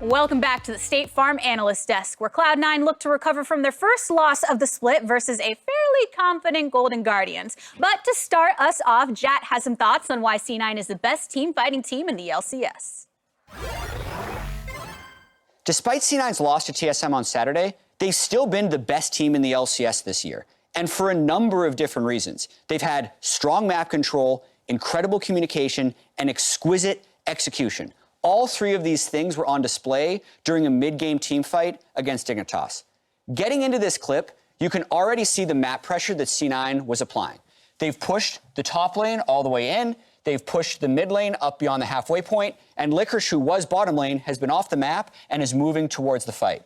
Welcome back to the State Farm Analyst Desk, where Cloud9 look to recover from their first loss of the split versus a fairly confident Golden Guardians. But to start us off, Jat has some thoughts on why C9 is the best team-fighting team in the LCS. Despite C9's loss to TSM on Saturday, they've still been the best team in the LCS this year, and for a number of different reasons. They've had strong map control, incredible communication, and exquisite execution. All three of these things were on display during a mid-game team fight against Dignitas. Getting into this clip, you can already see the map pressure that C9 was applying. They've pushed the top lane all the way in, they've pushed the mid lane up beyond the halfway point, and Licorice, who was bottom lane, has been off the map and is moving towards the fight.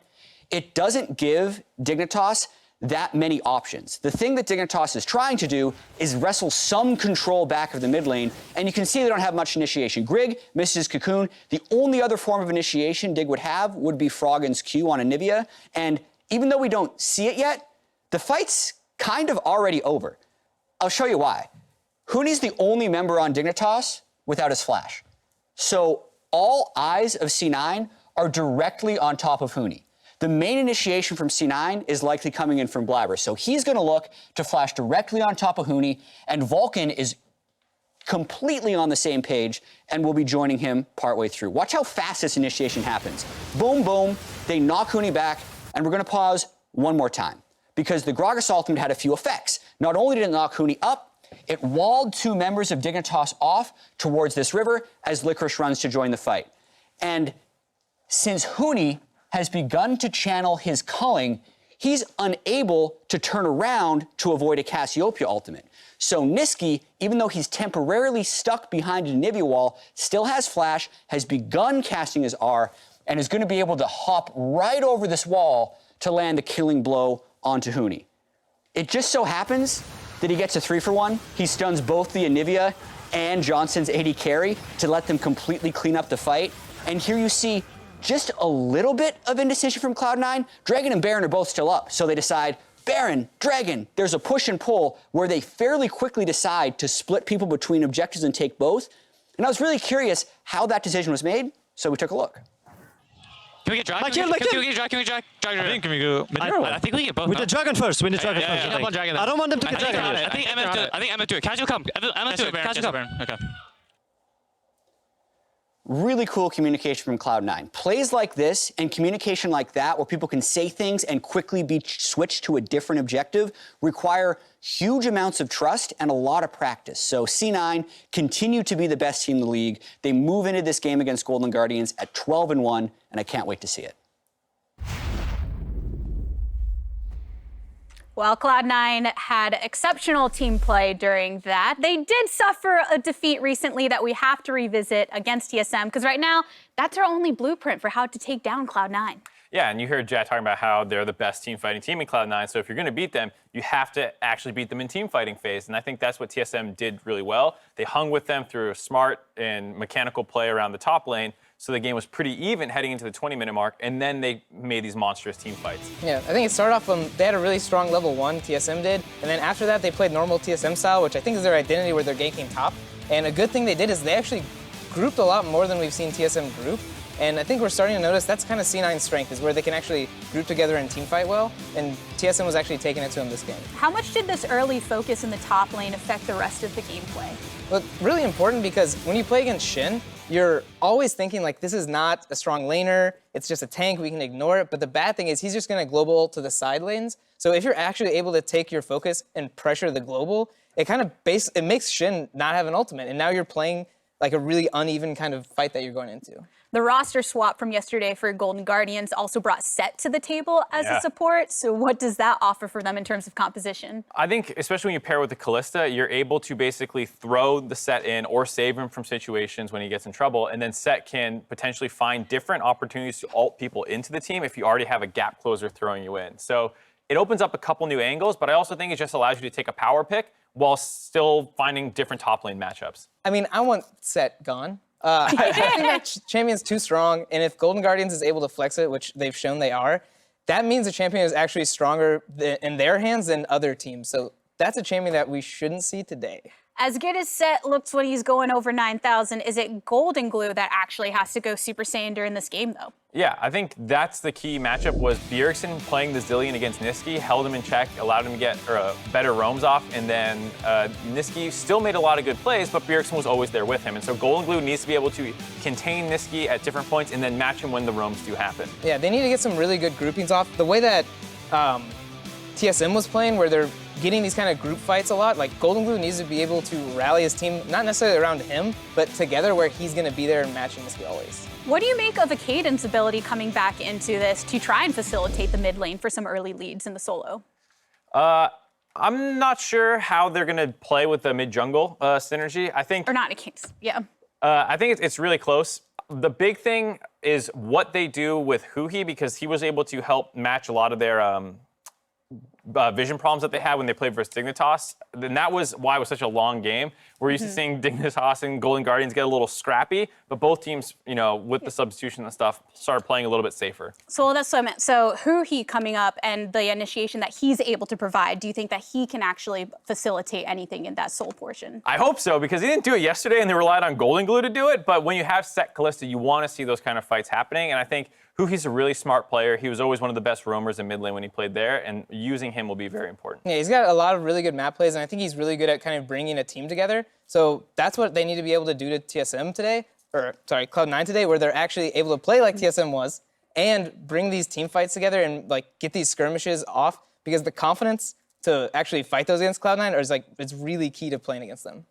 It doesn't give Dignitas that many options. The thing that Dignitas is trying to do is wrestle some control back of the mid lane, and you can see they don't have much initiation. Grig misses Cocoon. The only other form of initiation Dig would have would be Froggen's Q on Anivia, and even though we don't see it yet, the fight's kind of already over. I'll show you why. huhi's the only member on Dignitas without his flash. So all eyes of C9 are directly on top of huhi. The main initiation from C9 is likely coming in from Blaber, so he's going to look to flash directly on top of huhi, and Vulcan is completely on the same page and will be joining him partway through. Watch how fast this initiation happens. Boom, boom, they knock huhi back, and we're going to pause one more time, because the Gragas ultimate had a few effects. Not only did it knock huhi up, it walled two members of Dignitas off towards this river as Licorice runs to join the fight. And since huhi has begun to channel his culling, he's unable to turn around to avoid a Cassiopeia ultimate. So Nisqy, even though he's temporarily stuck behind a Anivia wall, still has flash, has begun casting his R, and is going to be able to hop right over this wall to land the killing blow onto huhi. It just so happens that he gets a 3-for-1. He stuns both the Anivia and Johnson's AD carry to let them completely clean up the fight. And here you see just a little bit of indecision from Cloud9. Dragon and Baron are both still up, so they decide, Baron, Dragon, there's a push and pull where they fairly quickly decide to split people between objectives and take both. And I was really curious how that decision was made, so we took a look. Can we get dragon? Can we Dragon? I think can we go mid or what? I think we can get both. With the dragon first. We need dragon first. I don't want them to get dragon. I think MF do it. I think MF do it. Casual come. MF do it. Casual come. Okay. Really cool communication from Cloud9. Plays like this and communication like that, where people can say things and quickly be switched to a different objective, require huge amounts of trust and a lot of practice. So C9 continue to be the best team in the league. They move into this game against Golden Guardians at 12-1, and I can't wait to see it. Well, Cloud9 had exceptional team play during that. They did suffer a defeat recently that we have to revisit against TSM, because right now, that's our only blueprint for how to take down Cloud9. Yeah, and you heard Jat talking about how they're the best team fighting team in Cloud9, so if you're going to beat them, you have to actually beat them in team fighting phase, and I think that's what TSM did really well. They hung with them through a smart and mechanical play around the top lane, so the game was pretty even heading into the 20-minute mark, and then they made these monstrous team fights. Yeah, I think it started off they had a really strong level 1, TSM did, and then after that they played normal TSM style, which I think is their identity, where they're ganking top. And a good thing they did is they actually grouped a lot more than we've seen TSM group. And I think we're starting to notice that's kind of C9's strength, is where they can actually group together and team fight well, and TSM was actually taking it to them this game. How much did this early focus in the top lane affect the rest of the gameplay? Well, really important, because when you play against Shin, you're always thinking like, this is not a strong laner, it's just a tank, we can ignore it. But the bad thing is he's just gonna global to the side lanes. So if you're actually able to take your focus and pressure the global, it kind of it makes Shin not have an ultimate. And now you're playing like a really uneven kind of fight that you're going into. The roster swap from yesterday for Golden Guardians also brought Sett to the table as a support. So what does that offer for them in terms of composition? I think, especially when you pair with the Kalista, you're able to basically throw the Sett in or save him from situations when he gets in trouble, and then Sett can potentially find different opportunities to ult people into the team if you already have a gap closer throwing you in. So it opens up a couple new angles, but I also think it just allows you to take a power pick while still finding different top lane matchups. I mean, I want Sett gone. I think that champion's too strong, and if Golden Guardians is able to flex it, which they've shown they are, that means the champion is actually stronger in their hands than other teams. So that's a champion that we shouldn't see today. As good as Sett looks when he's going over 9,000, is it Goldenglue that actually has to go Super Saiyan during this game, though? Yeah, I think that's the key matchup was Bjergsen playing the Zillion against Nisqy, held him in check, allowed him to get better roams off, and then Nisqy still made a lot of good plays, but Bjergsen was always there with him. And so Goldenglue needs to be able to contain Nisqy at different points and then match him when the roams do happen. Yeah, they need to get some really good groupings off. The way that TSM was playing, where they're getting these kind of group fights a lot, like Goldenglue needs to be able to rally his team, not necessarily around him, but together where he's going to be there and matching Nisqy always. What do you make of a Caden's ability coming back into this to try and facilitate the mid lane for some early leads in the solo? I'm not sure how they're going to play with the mid-jungle synergy. I think... Or not in a case, yeah. I think it's really close. The big thing is what they do with Huhi, because he was able to help match a lot of their vision problems that they had when they played versus Dignitas. And that was why it was such a long game. We're used to seeing Dignitas and Golden Guardians get a little scrappy, but both teams, you know, with the substitution and stuff, started playing a little bit safer. So that's what I meant. So Huhi coming up and the initiation that he's able to provide, do you think that he can actually facilitate anything in that soul portion? I hope so, because he didn't do it yesterday and they relied on Goldenglue to do it. But when you have Sett Kalista, you want to see those kind of fights happening. And I think Huhi's a really smart player. He was always one of the best roamers in mid lane when he played there, and using him will be very important. Yeah, he's got a lot of really good map plays, and I think he's really good at kind of bringing a team together. So that's what they need to be able to do to TSM today, or sorry, Cloud9 today, where they're actually able to play like TSM was and bring these team fights together and like get these skirmishes off, because the confidence to actually fight those against Cloud9 is like, it's really key to playing against them.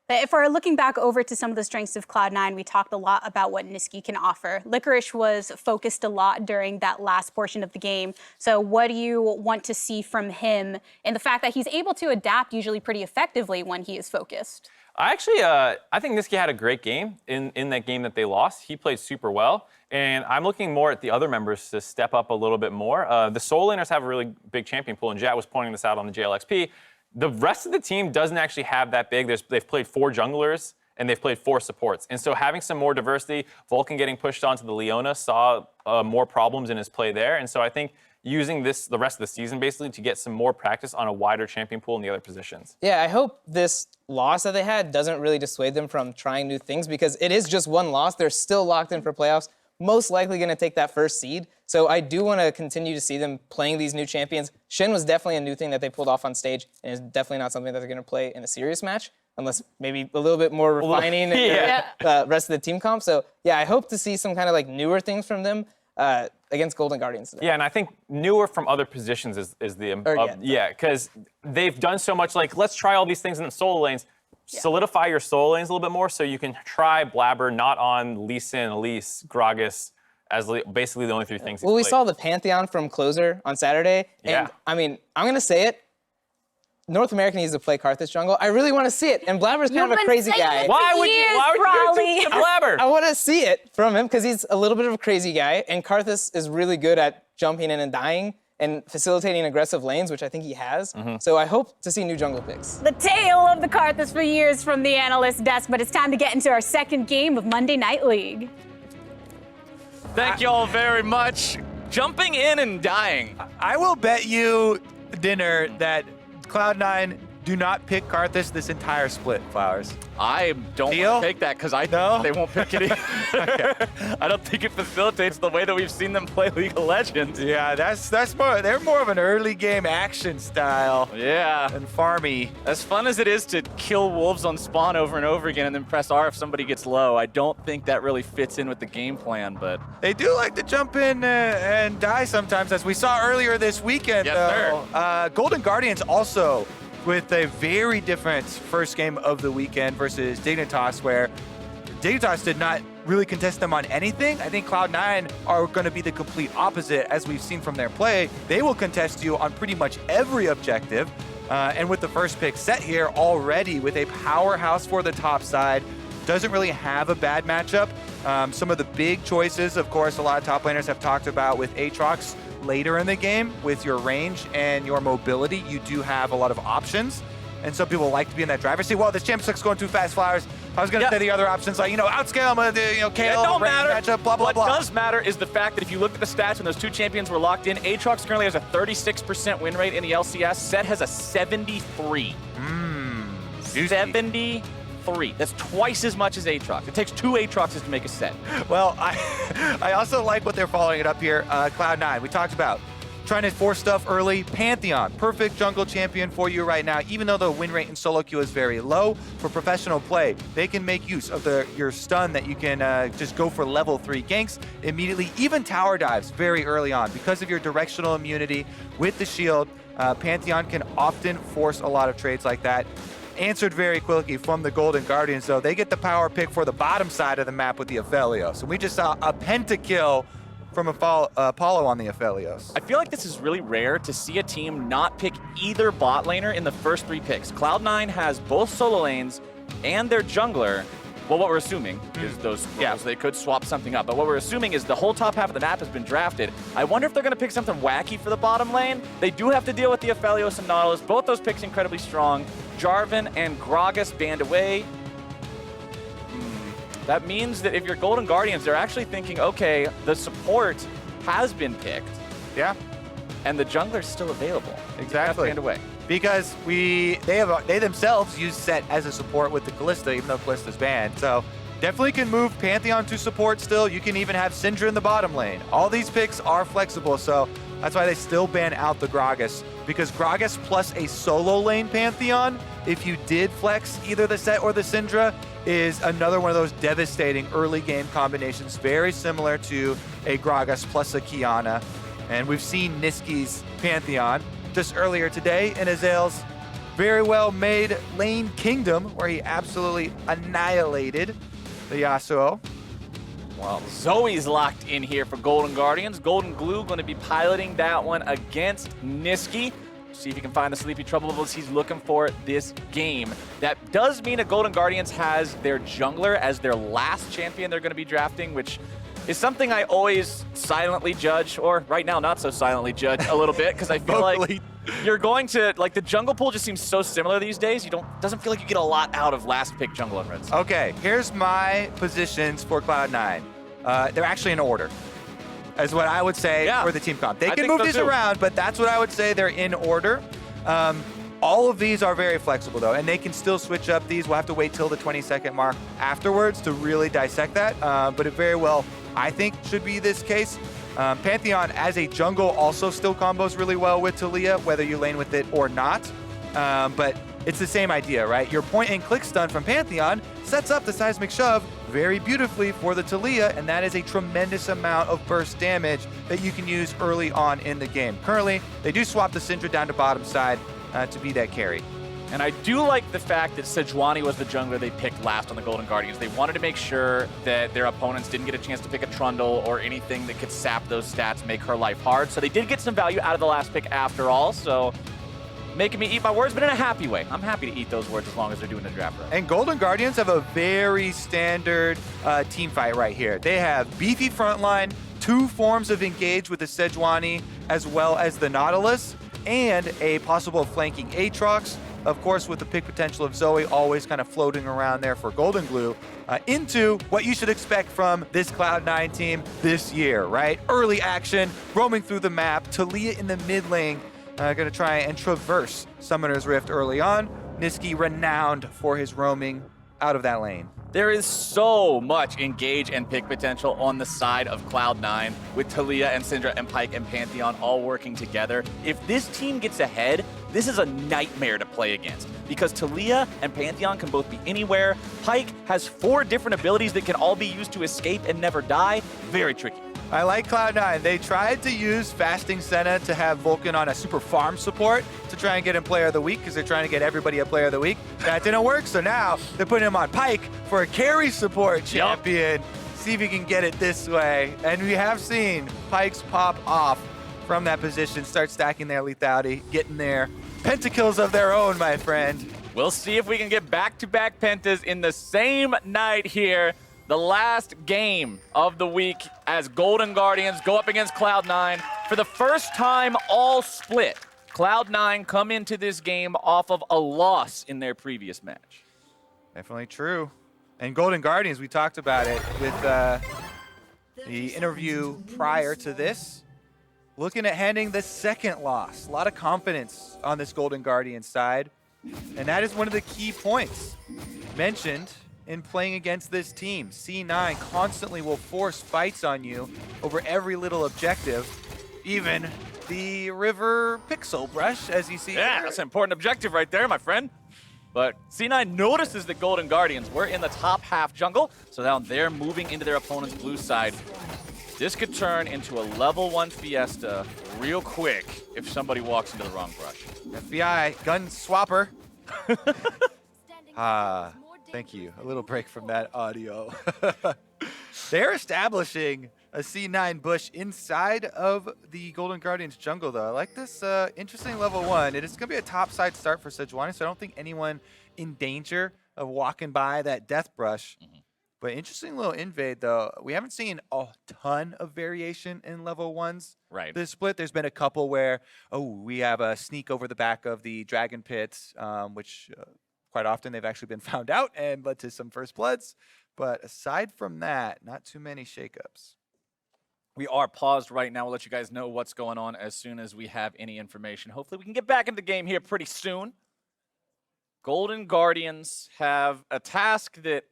But if we're looking back over to some of the strengths of Cloud9, we talked a lot about what Nisqy can offer. Licorice was focused a lot during that last portion of the game. So what do you want to see from him in the fact that he's able to adapt usually pretty effectively when he is focused? I think Nisqy had a great game in that game that they lost. He played super well. And I'm looking more at the other members to step up a little bit more. The solo laners have a really big champion pool, and Jat was pointing this out on the JLXP. The rest of the team doesn't actually have that big. They've played 4 junglers, and they've played 4 supports. And so having some more diversity, Vulcan getting pushed onto the Leona saw more problems in his play there. And so I think using this the rest of the season basically to get some more practice on a wider champion pool in the other positions. Yeah, I hope this loss that they had doesn't really dissuade them from trying new things, because it is just one loss. They're still locked in for playoffs, most likely going to take that first seed. So I do want to continue to see them playing these new champions. Shin was definitely a new thing that they pulled off on stage, and it's definitely not something that they're going to play in a serious match, unless maybe a little bit more refining the rest of the team comp. So yeah, I hope to see some kind of like newer things from them against Golden Guardians today. Yeah, and I think newer from other positions is the because they've done so much, like, let's try all these things in the solo lanes. Solidify your solo lanes a little bit more so you can try Blaber not on Lee Sin, Elise, Gragas as basically the only 3 things. Well, we saw the Pantheon from Closer on Saturday, and I mean, I'm going to say it, North America needs to play Karthus jungle. I really want to see it, and Blaber's kind of a crazy guy. Why would you do Blaber? I want to see it from him because he's a little bit of a crazy guy, and Karthus is really good at jumping in and dying and facilitating aggressive lanes, which I think he has. So I hope to see new jungle picks. The tale of the Karthus for years from the analyst desk, but it's time to get into our second game of Monday Night League. Thank you all very much. Jumping in and dying. I will bet you dinner that Cloud9 do not pick Karthus this entire split, Flowers. I don't want to take that because I know they won't pick it either. Okay. I don't think it facilitates the way that we've seen them play League of Legends. Yeah, that's more. They're more of an early game action style. Yeah. And farmy. As fun as it is to kill wolves on spawn over and over again and then press R if somebody gets low, I don't think that really fits in with the game plan. But they do like to jump in and die sometimes, as we saw earlier this weekend. Yes, sir. Golden Guardians also with a very different first game of the weekend versus Dignitas, where Dignitas did not really contest them on anything. I think Cloud9 are going to be the complete opposite, as we've seen from their play. They will contest you on pretty much every objective. And with the first pick Sett here already with a powerhouse for the top side, doesn't really have a bad matchup. Some of the big choices, of course, a lot of top laners have talked about with Aatrox. Later in the game, with your range and your mobility, you do have a lot of options. And some people like to be in that driver's seat. Well, this champ sucks going too fast, Flowers. I was going to say the other options, like, outscale him, KO, don't matter. matchup, blah, blah, blah. What does matter is the fact that if you look at the stats when those 2 champions were locked in, Aatrox currently has a 36% win rate in the LCS. Sett has a 73. 73. That's twice as much as Aatrox. It takes 2 Aatroxes to make a Sett. Well, I also like what they're following it up here. Cloud9, we talked about trying to force stuff early. Pantheon, perfect jungle champion for you right now. Even though the win rate in solo queue is very low, for professional play, they can make use of your stun that you can just go for level 3 ganks immediately. Even tower dives very early on. Because of your directional immunity with the shield, Pantheon can often force a lot of trades like that. Answered very quickly from the Golden Guardians, though. They get the power pick for the bottom side of the map with the Aphelios. And we just saw a pentakill from Apollo on the Aphelios. I feel like this is really rare to see a team not pick either bot laner in the first 3 picks. Cloud9 has both solo lanes and their jungler. Well, what we're assuming is those they could swap something up. But what we're assuming is the whole top half of the map has been drafted. I wonder if they're going to pick something wacky for the bottom lane. They do have to deal with the Aphelios and Nautilus. Both those picks incredibly strong. Jarvan and Gragas banned away. That means that if you're Golden Guardians, they're actually thinking, okay, the support has been picked. Yeah. And the jungler's still available. Exactly. Banned away. Because they themselves use Sett as a support with the Kalista, even though Kalista's banned. So definitely can move Pantheon to support still. You can even have Syndra in the bottom lane. All these picks are flexible, so that's why they still ban out the Gragas. Because Gragas plus a solo lane Pantheon, if you did flex either the Sett or the Syndra, is another one of those devastating early game combinations, very similar to a Gragas plus a Kiana. And we've seen Nisqy's Pantheon just earlier today in Azael's very well made lane kingdom, where he absolutely annihilated the Yasuo. Well, Zoe's locked in here for Golden Guardians. Goldenglue going to be piloting that one against Nisqy. See if he can find the sleepy trouble levels he's looking for this game. That does mean that Golden Guardians has their jungler as their last champion they're going to be drafting, which is something I always silently judge, or right now not so silently judge a little bit, because I feel like you're going to, like, the jungle pool just seems so similar these days. Doesn't feel like you get a lot out of last pick jungle on Red Zone. Okay, here's my positions for Cloud9. They're actually in order, is what I would say for the team comp. They can move these around, but that's what I would say. They're in order. All of these are very flexible, though, and they can still switch up these. We'll have to wait till the 20-second mark afterwards to really dissect that, but it very well, I think, should be this case. Pantheon as a jungle also still combos really well with Taliyah, whether you lane with it or not. But it's the same idea, right? Your point and click stun from Pantheon sets up the seismic shove very beautifully for the Taliyah, and that is a tremendous amount of burst damage that you can use early on in the game. Currently, they do swap the Syndra down to bottom side to be that carry. And I do like the fact that Sejuani was the jungler they picked last on the Golden Guardians. They wanted to make sure that their opponents didn't get a chance to pick a Trundle or anything that could sap those stats, make her life hard. So they did get some value out of the last pick after all. So making me eat my words, but in a happy way. I'm happy to eat those words as long as they're doing the draft right. And Golden Guardians have a very standard team fight right here. They have beefy frontline, 2 forms of engage with the Sejuani, as well as the Nautilus, and a possible flanking Aatrox. Of course, with the pick potential of Zoe always kind of floating around there for Goldenglue, into what you should expect from this Cloud9 team this year, right? Early action, roaming through the map, Taliyah in the mid lane, going to try and traverse Summoner's Rift early on. Nisqy renowned for his roaming out of that lane. There is so much engage and pick potential on the side of Cloud9 with Taliyah and Syndra and Pyke and Pantheon all working together. If this team gets ahead, this is a nightmare to play against because Taliyah and Pantheon can both be anywhere. Pyke has 4 different abilities that can all be used to escape and never die. Very tricky. I like Cloud9. They tried to use Fasting Senna to have Vulcan on a super farm support to try and get him Player of the Week because they're trying to get everybody a Player of the Week. That didn't work, so now they're putting him on Pyke for a carry support champion. See if he can get it this way. And we have seen Pykes pop off from that position, start stacking their lethality, getting their pentakills of their own, my friend. We'll see if we can get back-to-back pentas in the same night here. The last game of the week as Golden Guardians go up against Cloud9. For the first time all split, Cloud9 come into this game off of a loss in their previous match. Definitely true. And Golden Guardians, we talked about it with the interview prior to this. Looking at handing the second loss. A lot of confidence on this Golden Guardians side. And that is one of the key points mentioned in playing against this team. C9 constantly will force fights on you over every little objective, even the river pixel brush, as you see Yeah, here. that's an important objective right there, my friend. But C9 notices the Golden Guardians were in the top half jungle, so now they're moving into their opponent's blue side. This could turn into a level 1 fiesta real quick if somebody walks into the wrong brush. FBI gun swapper. Thank you. A little break from that audio. They're establishing a C9 bush inside of the Golden Guardians jungle, though. I like this interesting level 1. It is going to be a top side start for Sejuani, so I don't think anyone in danger of walking by that death brush. But interesting little invade, though. We haven't seen a ton of variation in level 1s. Right. This split, there's been a couple where, we have a sneak over the back of the Dragon Pit, which quite often they've actually been found out and led to some first bloods. But aside from that, not too many shakeups. We are paused right now. We'll let you guys know what's going on as soon as we have any information. Hopefully we can get back into the game here pretty soon. Golden Guardians have a task that,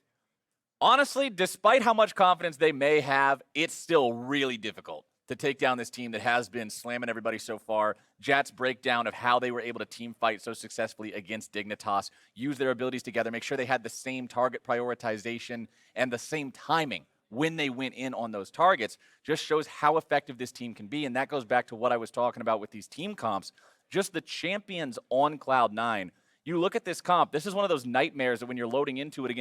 honestly, despite how much confidence they may have, it's still really difficult to take down this team that has been slamming everybody so far. Jat's breakdown of how they were able to team fight so successfully against Dignitas, use their abilities together, make sure they had the same target prioritization and the same timing when they went in on those targets, just shows how effective this team can be. And that goes back to what I was talking about with these team comps. Just the champions on Cloud9. You look at this comp, this is one of those nightmares that when you're loading into it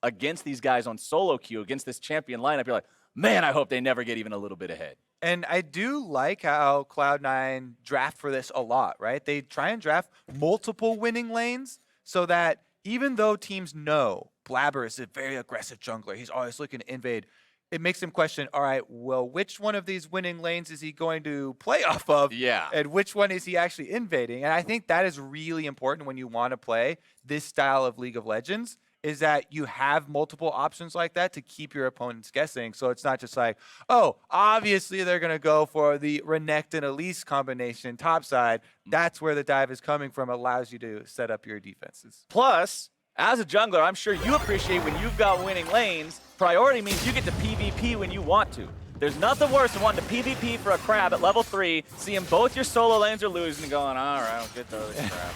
against these guys on solo queue, against this champion lineup, you're like, man, I hope they never get even a little bit ahead. And I do like how Cloud9 draft for this a lot, right? They try and draft multiple winning lanes so that even though teams know Blaber is a very aggressive jungler, he's always looking to invade, it makes them question, all right, well, which one of these winning lanes is he going to play off of? Yeah. And which one is he actually invading? And I think that is really important when you want to play this style of League of Legends, is that you have multiple options like that to keep your opponents guessing. So it's not just like, oh, obviously they're going to go for the Renekton and Elise combination topside. That's where the dive is coming from. Allows you to set up your defenses. Plus, as a jungler, I'm sure you appreciate when you've got winning lanes, priority means you get to PvP when you want to. There's nothing worse than wanting to PvP for a crab at level 3, seeing both your solo lanes are losing and going, all right, I'll get those crap.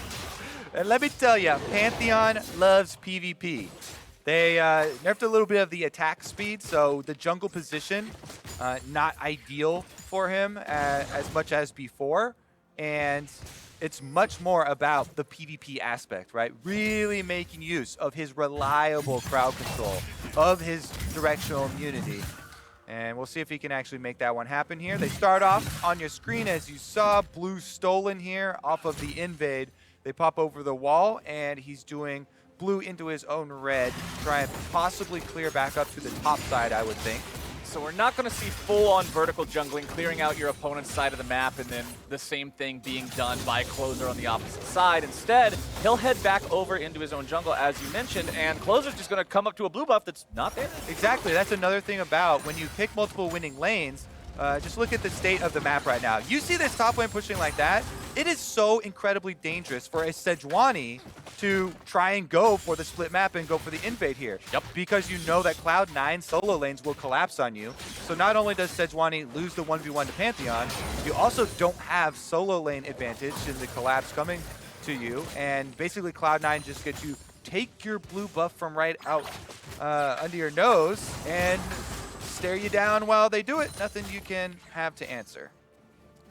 And let me tell you, Pantheon loves PvP. They nerfed a little bit of the attack speed, so the jungle position, not ideal for him as much as before. And it's much more about the PvP aspect, right? Really making use of his reliable crowd control, of his directional immunity. And we'll see if he can actually make that one happen here. They start off on your screen, as you saw, blue stolen here off of the invade. They pop over the wall, and he's doing blue into his own red, try and possibly clear back up to the top side, I would think. So we're not going to see full-on vertical jungling, clearing out your opponent's side of the map, and then the same thing being done by Closer on the opposite side. Instead, he'll head back over into his own jungle, as you mentioned, and Closer's just going to come up to a blue buff that's not there. Exactly. That's another thing about when you pick multiple winning lanes, just look at the state of the map right now. You see this top lane pushing like that? It is so incredibly dangerous for a Sejuani to try and go for the split map and go for the invade here. Yep. Because you know that Cloud9 solo lanes will collapse on you. So not only does Sejuani lose the 1v1 to Pantheon, you also don't have solo lane advantage in the collapse coming to you. And basically Cloud9 just gets you take your blue buff from right out under your nose and stare you down while they do it. Nothing you can have to answer.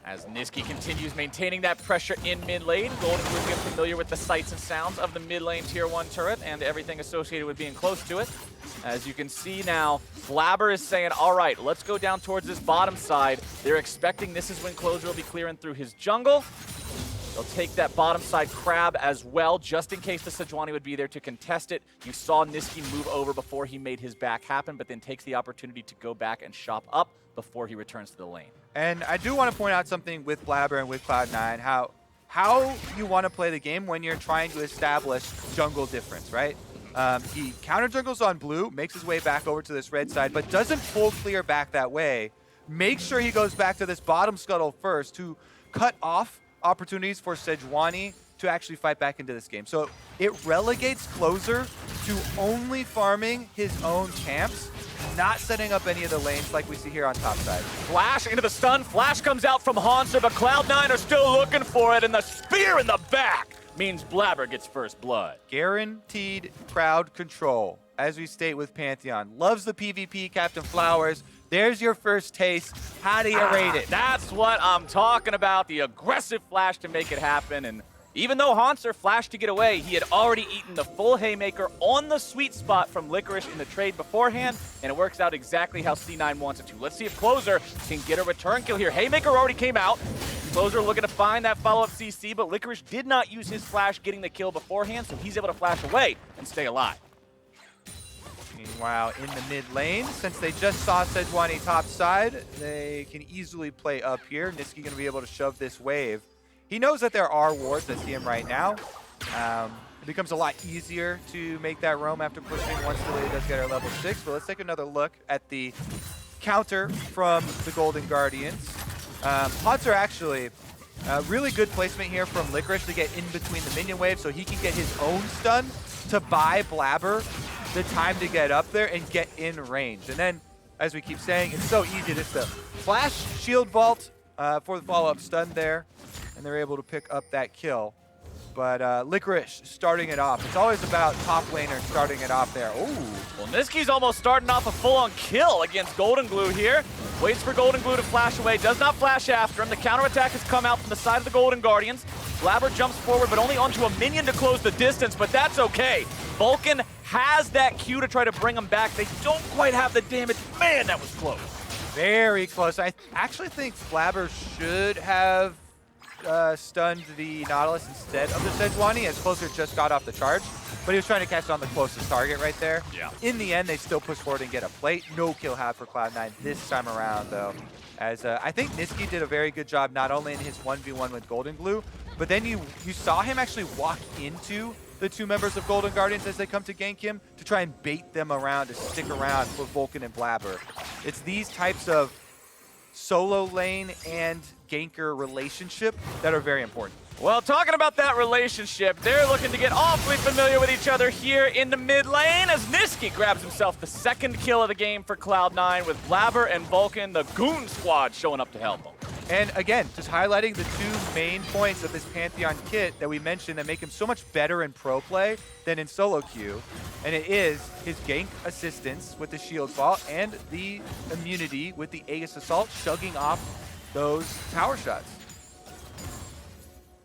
As Nisqy continues maintaining that pressure in mid lane, Goldenglue gets familiar with the sights and sounds of the mid lane tier 1 turret and everything associated with being close to it. As you can see now, Blaber is saying, all right, let's go down towards this bottom side. They're expecting this is when Closer will be clearing through his jungle. They'll take that bottom side crab as well, just in case the Sejuani would be there to contest it. You saw Nisqy move over before he made his back happen, but then takes the opportunity to go back and shop up before he returns to the lane. And I do want to point out something with Blaber and with Cloud9, how you want to play the game when you're trying to establish jungle difference, right? He counter jungles on blue, makes his way back over to this red side, but doesn't full clear back that way. Make sure he goes back to this bottom scuttle first to cut off opportunities for Sejuani to actually fight back into this game. So it relegates Closer to only farming his own camps, not setting up any of the lanes like we see here on top side. Flash into the stun. Flash comes out from Hauntzer, but Cloud9 are still looking for it, and the spear in the back means Blaber gets first blood. Guaranteed crowd control, as we state with Pantheon. Loves the PvP, Captain Flowers. There's your first taste. How do you rate it? That's what I'm talking about, the aggressive flash to make it happen. And even though Hauntzer flashed to get away, he had already eaten the full haymaker on the sweet spot from Licorice in the trade beforehand, and it works out exactly how C9 wants it to. Let's see if Closer can get a return kill here. Haymaker already came out. Closer looking to find that follow-up CC, but Licorice did not use his flash getting the kill beforehand, so he's able to flash away and stay alive. Meanwhile, in the mid lane, since they just saw Sejuani top side, they can easily play up here. Nisqy going to be able to shove this wave. He knows that there are wards that see him right now. It becomes a lot easier to make that roam after pushing once Taliyah does get her level 6. But let's take another look at the counter from the Golden Guardians. Hauntzer actually, really good placement here from Licorice to get in between the minion waves so he can get his own stun to buy Blaber the time to get up there and get in range. And then, as we keep saying, it's so easy just to flash shield vault for the follow-up stun there, and they're able to pick up that kill. But Licorice starting it off. It's always about top laner starting it off there. Ooh. Well, Nisqy's almost starting off a full-on kill against Goldenglue here. Waits for Goldenglue to flash away. Does not flash after him. The counterattack has come out from the side of the Golden Guardians. Blaber jumps forward, but only onto a minion to close the distance, but that's okay. Vulcan has that Q to try to bring him back. They don't quite have the damage. Man, that was close. Very close. I actually think Blaber should have stunned the Nautilus instead of the Sejuani, as Closer just got off the charge. But he was trying to catch on the closest target right there. Yeah. In the end, they still push forward and get a plate. No kill have for Cloud9 this time around, though. As I think Nisqy did a very good job, not only in his 1v1 with Goldenglue, but then you saw him actually walk into the two members of Golden Guardians as they come to gank him to try and bait them around, to stick around for Vulcan and Blaber. It's these types of solo lane and ganker relationship that are very important. Well, talking about that relationship, they're looking to get awfully familiar with each other here in the mid lane as Nisqy grabs himself the second kill of the game for Cloud9 with Blaber and Vulcan, the Goon Squad, showing up to help him. And again, just highlighting the two main points of this Pantheon kit that we mentioned that make him so much better in pro play than in solo queue. And it is his gank assistance with the shield vault and the immunity with the Aegis Assault, chugging off those power shots.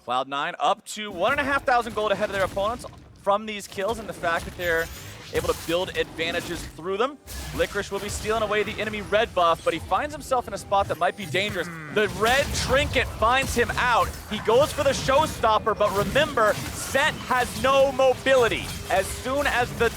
Cloud9 up to 1,500 gold ahead of their opponents from these kills and the fact that they're able to build advantages through them. Licorice will be stealing away the enemy red buff, but he finds himself in a spot that might be dangerous. The red trinket finds him out. He goes for the showstopper, but remember, Sett has no mobility. As soon as the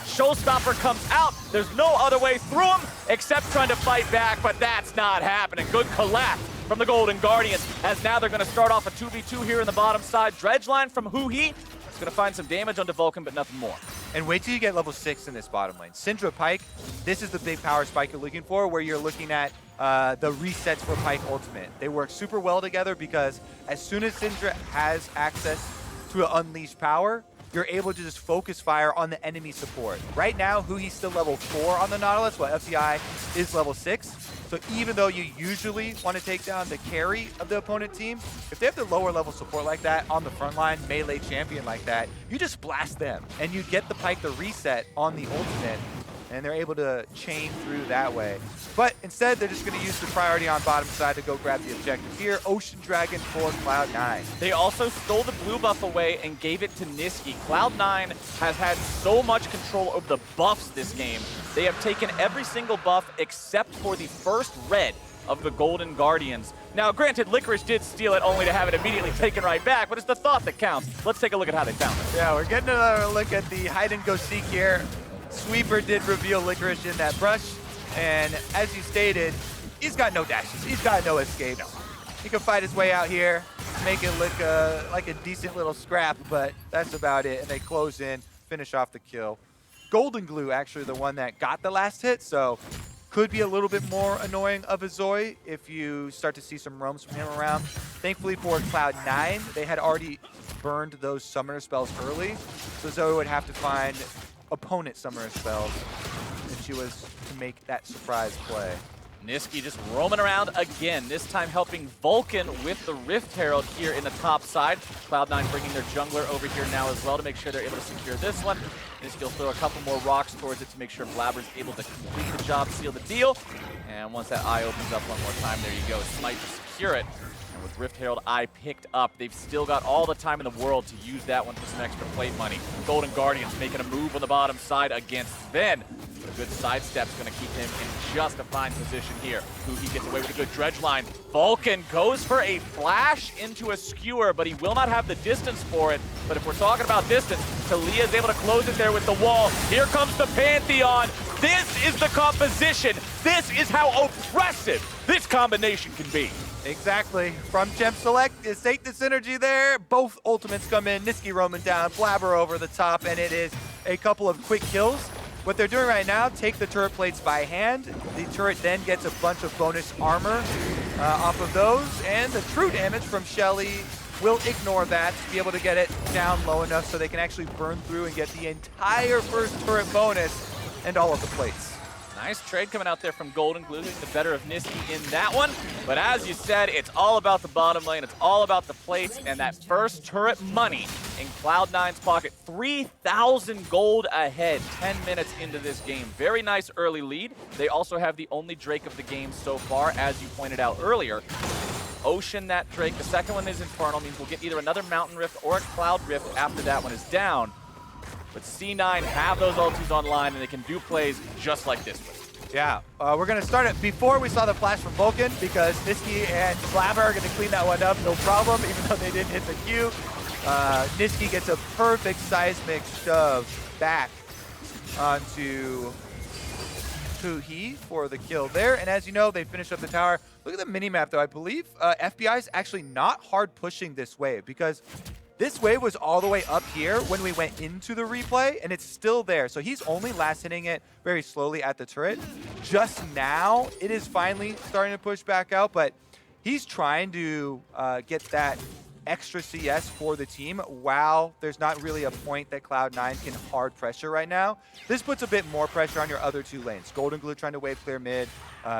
showstopper comes out, there's no other way through him except trying to fight back, but that's not happening. Good collapse from the Golden Guardians, as now they're going to start off a 2v2 here in the bottom side. Dredge line from huhi. It's going to find some damage onto Vulcan, but nothing more. And wait till you get level 6 in this bottom lane. Syndra Pyke, this is the big power spike you're looking for, where you're looking at the resets for Pyke Ultimate. They work super well together because as soon as Syndra has access to an unleashed power, you're able to just focus fire on the enemy support. Right now, huhi's still level 4 on the Nautilus, while FCI is level 6. So even though you usually want to take down the carry of the opponent team, if they have the lower level support like that on the front line, melee champion like that, you just blast them and you get the Pyke the reset on the ultimate, and they're able to chain through that way. But instead, they're just going to use the priority on bottom side to go grab the objective here. Ocean Dragon for Cloud9. They also stole the blue buff away and gave it to Nisqy. Cloud9 has had so much control over the buffs this game. They have taken every single buff except for the first red of the Golden Guardians. Now, granted, Licorice did steal it only to have it immediately taken right back, but it's the thought that counts. Let's take a look at how they found it. Yeah, we're getting another look at the hide and go seek here. Sweeper did reveal Licorice in that brush, and as you stated, he's got no dashes. He's got no escape. No. He can fight his way out here, make it look like a decent little scrap, but that's about it. And they close in, finish off the kill. Goldenglue actually the one that got the last hit, so could be a little bit more annoying of a Zoe if you start to see some roams from him around. Thankfully for Cloud9, they had already burned those summoner spells early, so Zoe would have to find opponent summoner spells if she was to make that surprise play. Nisqy just roaming around again, this time helping Vulcan with the Rift Herald here in the top side. Cloud9 bringing their jungler over here now as well to make sure they're able to secure this one. Nisqy will throw a couple more rocks towards it to make sure Blaber's able to complete the job, seal the deal. And once that eye opens up one more time, there you go. Smite to secure it. And with Rift Herald Eye picked up, they've still got all the time in the world to use that one for some extra plate money. Golden Guardians making a move on the bottom side against Zven. A good sidestep's going to keep him in just a fine position here. Huhi gets away with a good dredge line. Vulcan goes for a flash into a skewer, but he will not have the distance for it. But if we're talking about distance, Taliyah is able to close it there with the wall. Here comes the Pantheon. This is the composition. This is how oppressive this combination can be. Exactly. From Gem Select, it's the synergy there. Both ultimates come in. Nisqy roaming down, Blaber over the top, and it is a couple of quick kills. What they're doing right now, take the turret plates by hand. The turret then gets a bunch of bonus armor off of those, and the true damage from Shelly will ignore that to be able to get it down low enough so they can actually burn through and get the entire first turret bonus and all of the plates. Nice trade coming out there from Goldenglue, getting the better of Nisqy in that one. But as you said, it's all about the bottom lane. It's all about the plates and that first turret money in Cloud9's pocket. 3,000 gold ahead, 10 minutes into this game. Very nice early lead. They also have the only Drake of the game so far, as you pointed out earlier. Ocean that Drake. The second one is Infernal, means we'll get either another Mountain Rift or a Cloud Rift after that one is down. But C9 have those ultis online, and they can do plays just like this one. Yeah, we're going to start it before we saw the flash from Vulcan, because Nisqy and Blaber are going to clean that one up, no problem, even though they didn't hit the Q. Nisqy gets a perfect seismic shove back onto huhi for the kill there. And as you know, they finished up the tower. Look at the minimap, though. I believe FBI is actually not hard pushing this wave, because this wave was all the way up here when we went into the replay, and it's still there. So he's only last hitting it very slowly at the turret. Just now, it is finally starting to push back out, but he's trying to get that extra CS for the team while there's not really a point that Cloud9 can hard pressure right now. This puts a bit more pressure on your other two lanes. Goldenglue trying to wave clear mid,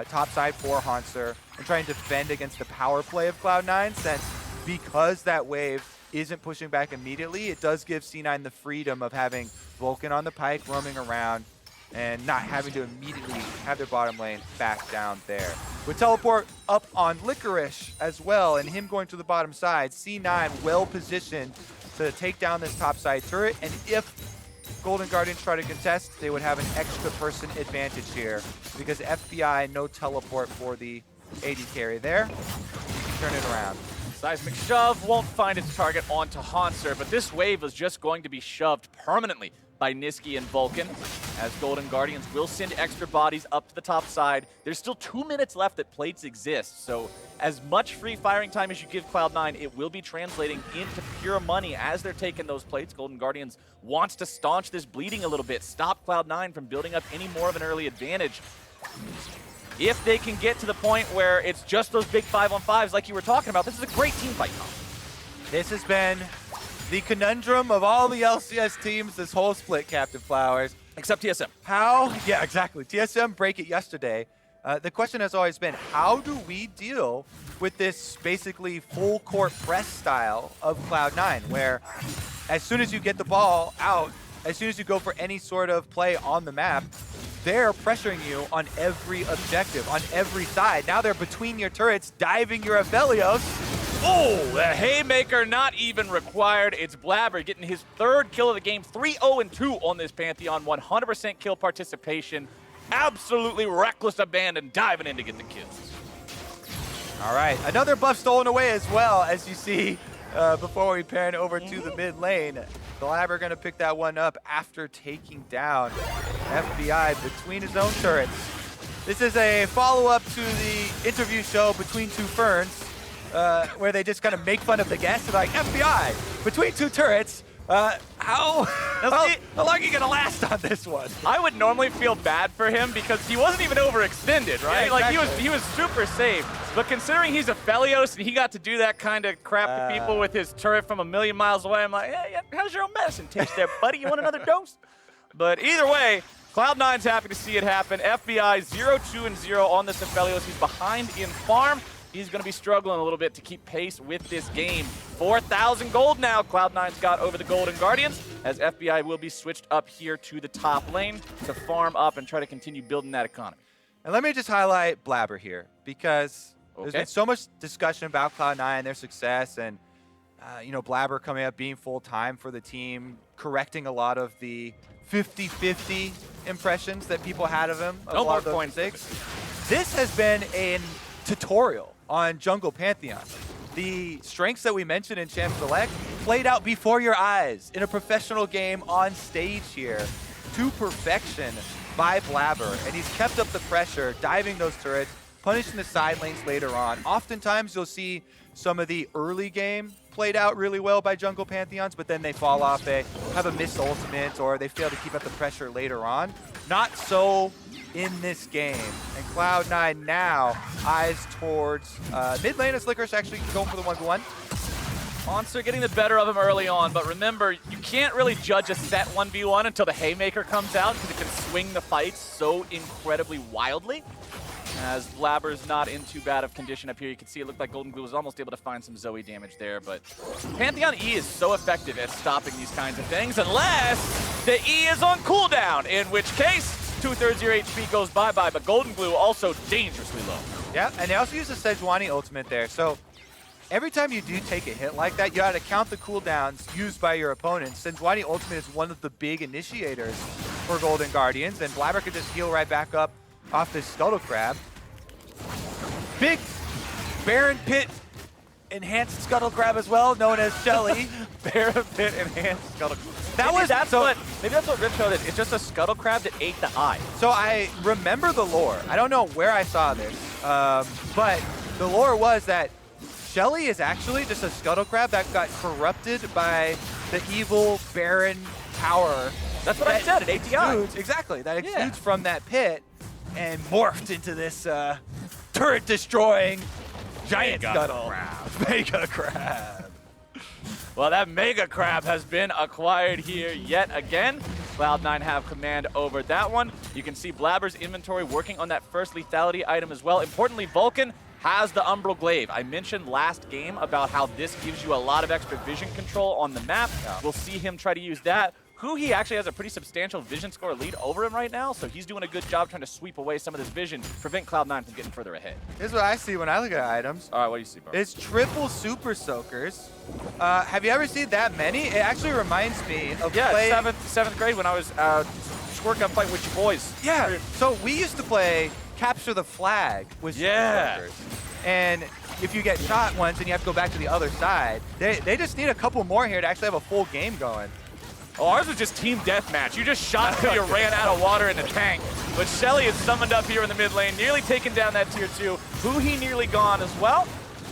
top side for Hauntzer, and trying to defend against the power play of Cloud9, since because that wave isn't pushing back immediately, it does give C9 the freedom of having Vulcan on the Pyke roaming around and not having to immediately have their bottom lane back down there. With teleport up on Licorice as well, and him going to the bottom side, C9 well positioned to take down this top side turret, and if Golden Guardians try to contest, they would have an extra person advantage here, because FBI, no teleport for the AD carry there. You can turn it around. Seismic shove won't find its target onto Hauntzer, but this wave is just going to be shoved permanently by Nisqy and Vulcan, as Golden Guardians will send extra bodies up to the top side. There's still 2 minutes left that plates exist, so as much free firing time as you give Cloud9, it will be translating into pure money as they're taking those plates. Golden Guardians wants to staunch this bleeding a little bit, stop Cloud9 from building up any more of an early advantage. If they can get to the point where it's just those big 5-on-5s like you were talking about, this is a great team fight, Tom. This has been the conundrum of all the LCS teams this whole split, Captain Flowers. Except TSM. How? Yeah, exactly. TSM break it yesterday. The question has always been, how do we deal with this basically full court press style of Cloud9, where as soon as you get the ball out, as soon as you go for any sort of play on the map, they're pressuring you on every objective, on every side. Now they're between your turrets, diving your Aphelios. Oh, the haymaker not even required. It's Blaber getting his third kill of the game, 3-0-2 on this Pantheon, 100% kill participation. Absolutely reckless abandon, diving in to get the kills. All right, another buff stolen away as well, as you see before we pan over to the mid lane. Blaber gonna pick that one up after taking down FBI between his own turrets. This is a follow-up to the interview show Between Two Ferns, where they just kind of make fun of the guests. They're like, FBI, between two turrets, How long are you gonna last on this one? I would normally feel bad for him because he wasn't even overextended, right? Yeah, Like exactly. he was super safe. But considering he's Aphelios and he got to do that kind of crap to people with hhis turret from a million miles away, I'm like, yeah, how's your own medicine taste there, buddy? You want another dose? But either way, Cloud9's happy to see it happen. FBI 0-2-0 on this Aphelios. He's behind in farm. He's going to be struggling a little bit to keep pace with this game. 4,000 gold now. Cloud9's got over the Golden Guardians, as FBI will be switched up here to the top lane to farm up and try to continue building that economy. And let me just highlight Blaber here, because there's been so much discussion about Cloud9, their success, and Blaber coming up, being full-time for the team, correcting a lot of the 50-50 impressions that people had of him. No more coins. This has been a tutorial on Jungle Pantheon. The strengths that we mentioned in Champ Select played out before your eyes in a professional game on stage here to perfection by Blaber. And he's kept up the pressure, diving those turrets, punishing the side lanes later on. Oftentimes you'll see some of the early game played out really well by Jungle Pantheons, but then they fall off, they have a missed ultimate, or they fail to keep up the pressure later on. Not so in this game. And Cloud9 now eyes towards mid lane as Licorice actually going for the 1v1. Hauntzer getting the better of him early on, but remember, you can't really judge a Sett 1v1 until the Haymaker comes out, because it can swing the fight so incredibly wildly. As Blaber's not in too bad of condition up here. You can see it looked like Goldenglue was almost able to find some Zoe damage there, but Pantheon E is so effective at stopping these kinds of things, unless the E is on cooldown, in which case 2/3 your HP goes bye-bye, but Goldenglue also dangerously low. Yeah, and they also use the Sejuani ultimate there, so every time you do take a hit like that, you gotta count the cooldowns used by your opponents. Sejuani ultimate is one of the big initiators for Golden Guardians, and Blaber could just heal right back up off this Scuttle Crab. Big Baron Pit enhanced Scuttle Crab as well, known as Shelly. Baron Pit enhanced Scuttle Crab. Maybe that's what Rip showed it. It's just a Scuttle Crab that ate the eye. So I remember the lore. I don't know where I saw this, but the lore was that Shelly is actually just a Scuttle Crab that got corrupted by the evil Baron power. That's what I said, an ATI. Exactly, that exudes from that pit and morphed into this turret-destroying giant Scuttle. Mega Crab. Well, that Mega Crab has been acquired here yet again. Cloud9 have command over that one. You can see Blaber's inventory working on that first lethality item as well. Importantly, Vulcan has the Umbral Glaive. I mentioned last game about how this gives you a lot of extra vision control on the map. We'll see him try to use that. Huhi actually has a pretty substantial vision score lead over him right now, so he's doing a good job trying to sweep away some of this vision, prevent Cloud9 from getting further ahead. Here's what I see when I look at items. All right, what do you see, bro? It's triple Super Soakers. Have you ever seen that many? It actually reminds me of playing... seventh grade when I was squirt gun fight with your boys. Yeah, so we used to play Capture the Flag with Super Soakers. And if you get shot once and you have to go back to the other side, they just need a couple more here to actually have a full game going. Oh, ours was just team deathmatch. You just shot until you ran out of water in the tank. But Shelly is summoned up here in the mid lane, nearly taking down that tier 2. Huhi nearly gone as well.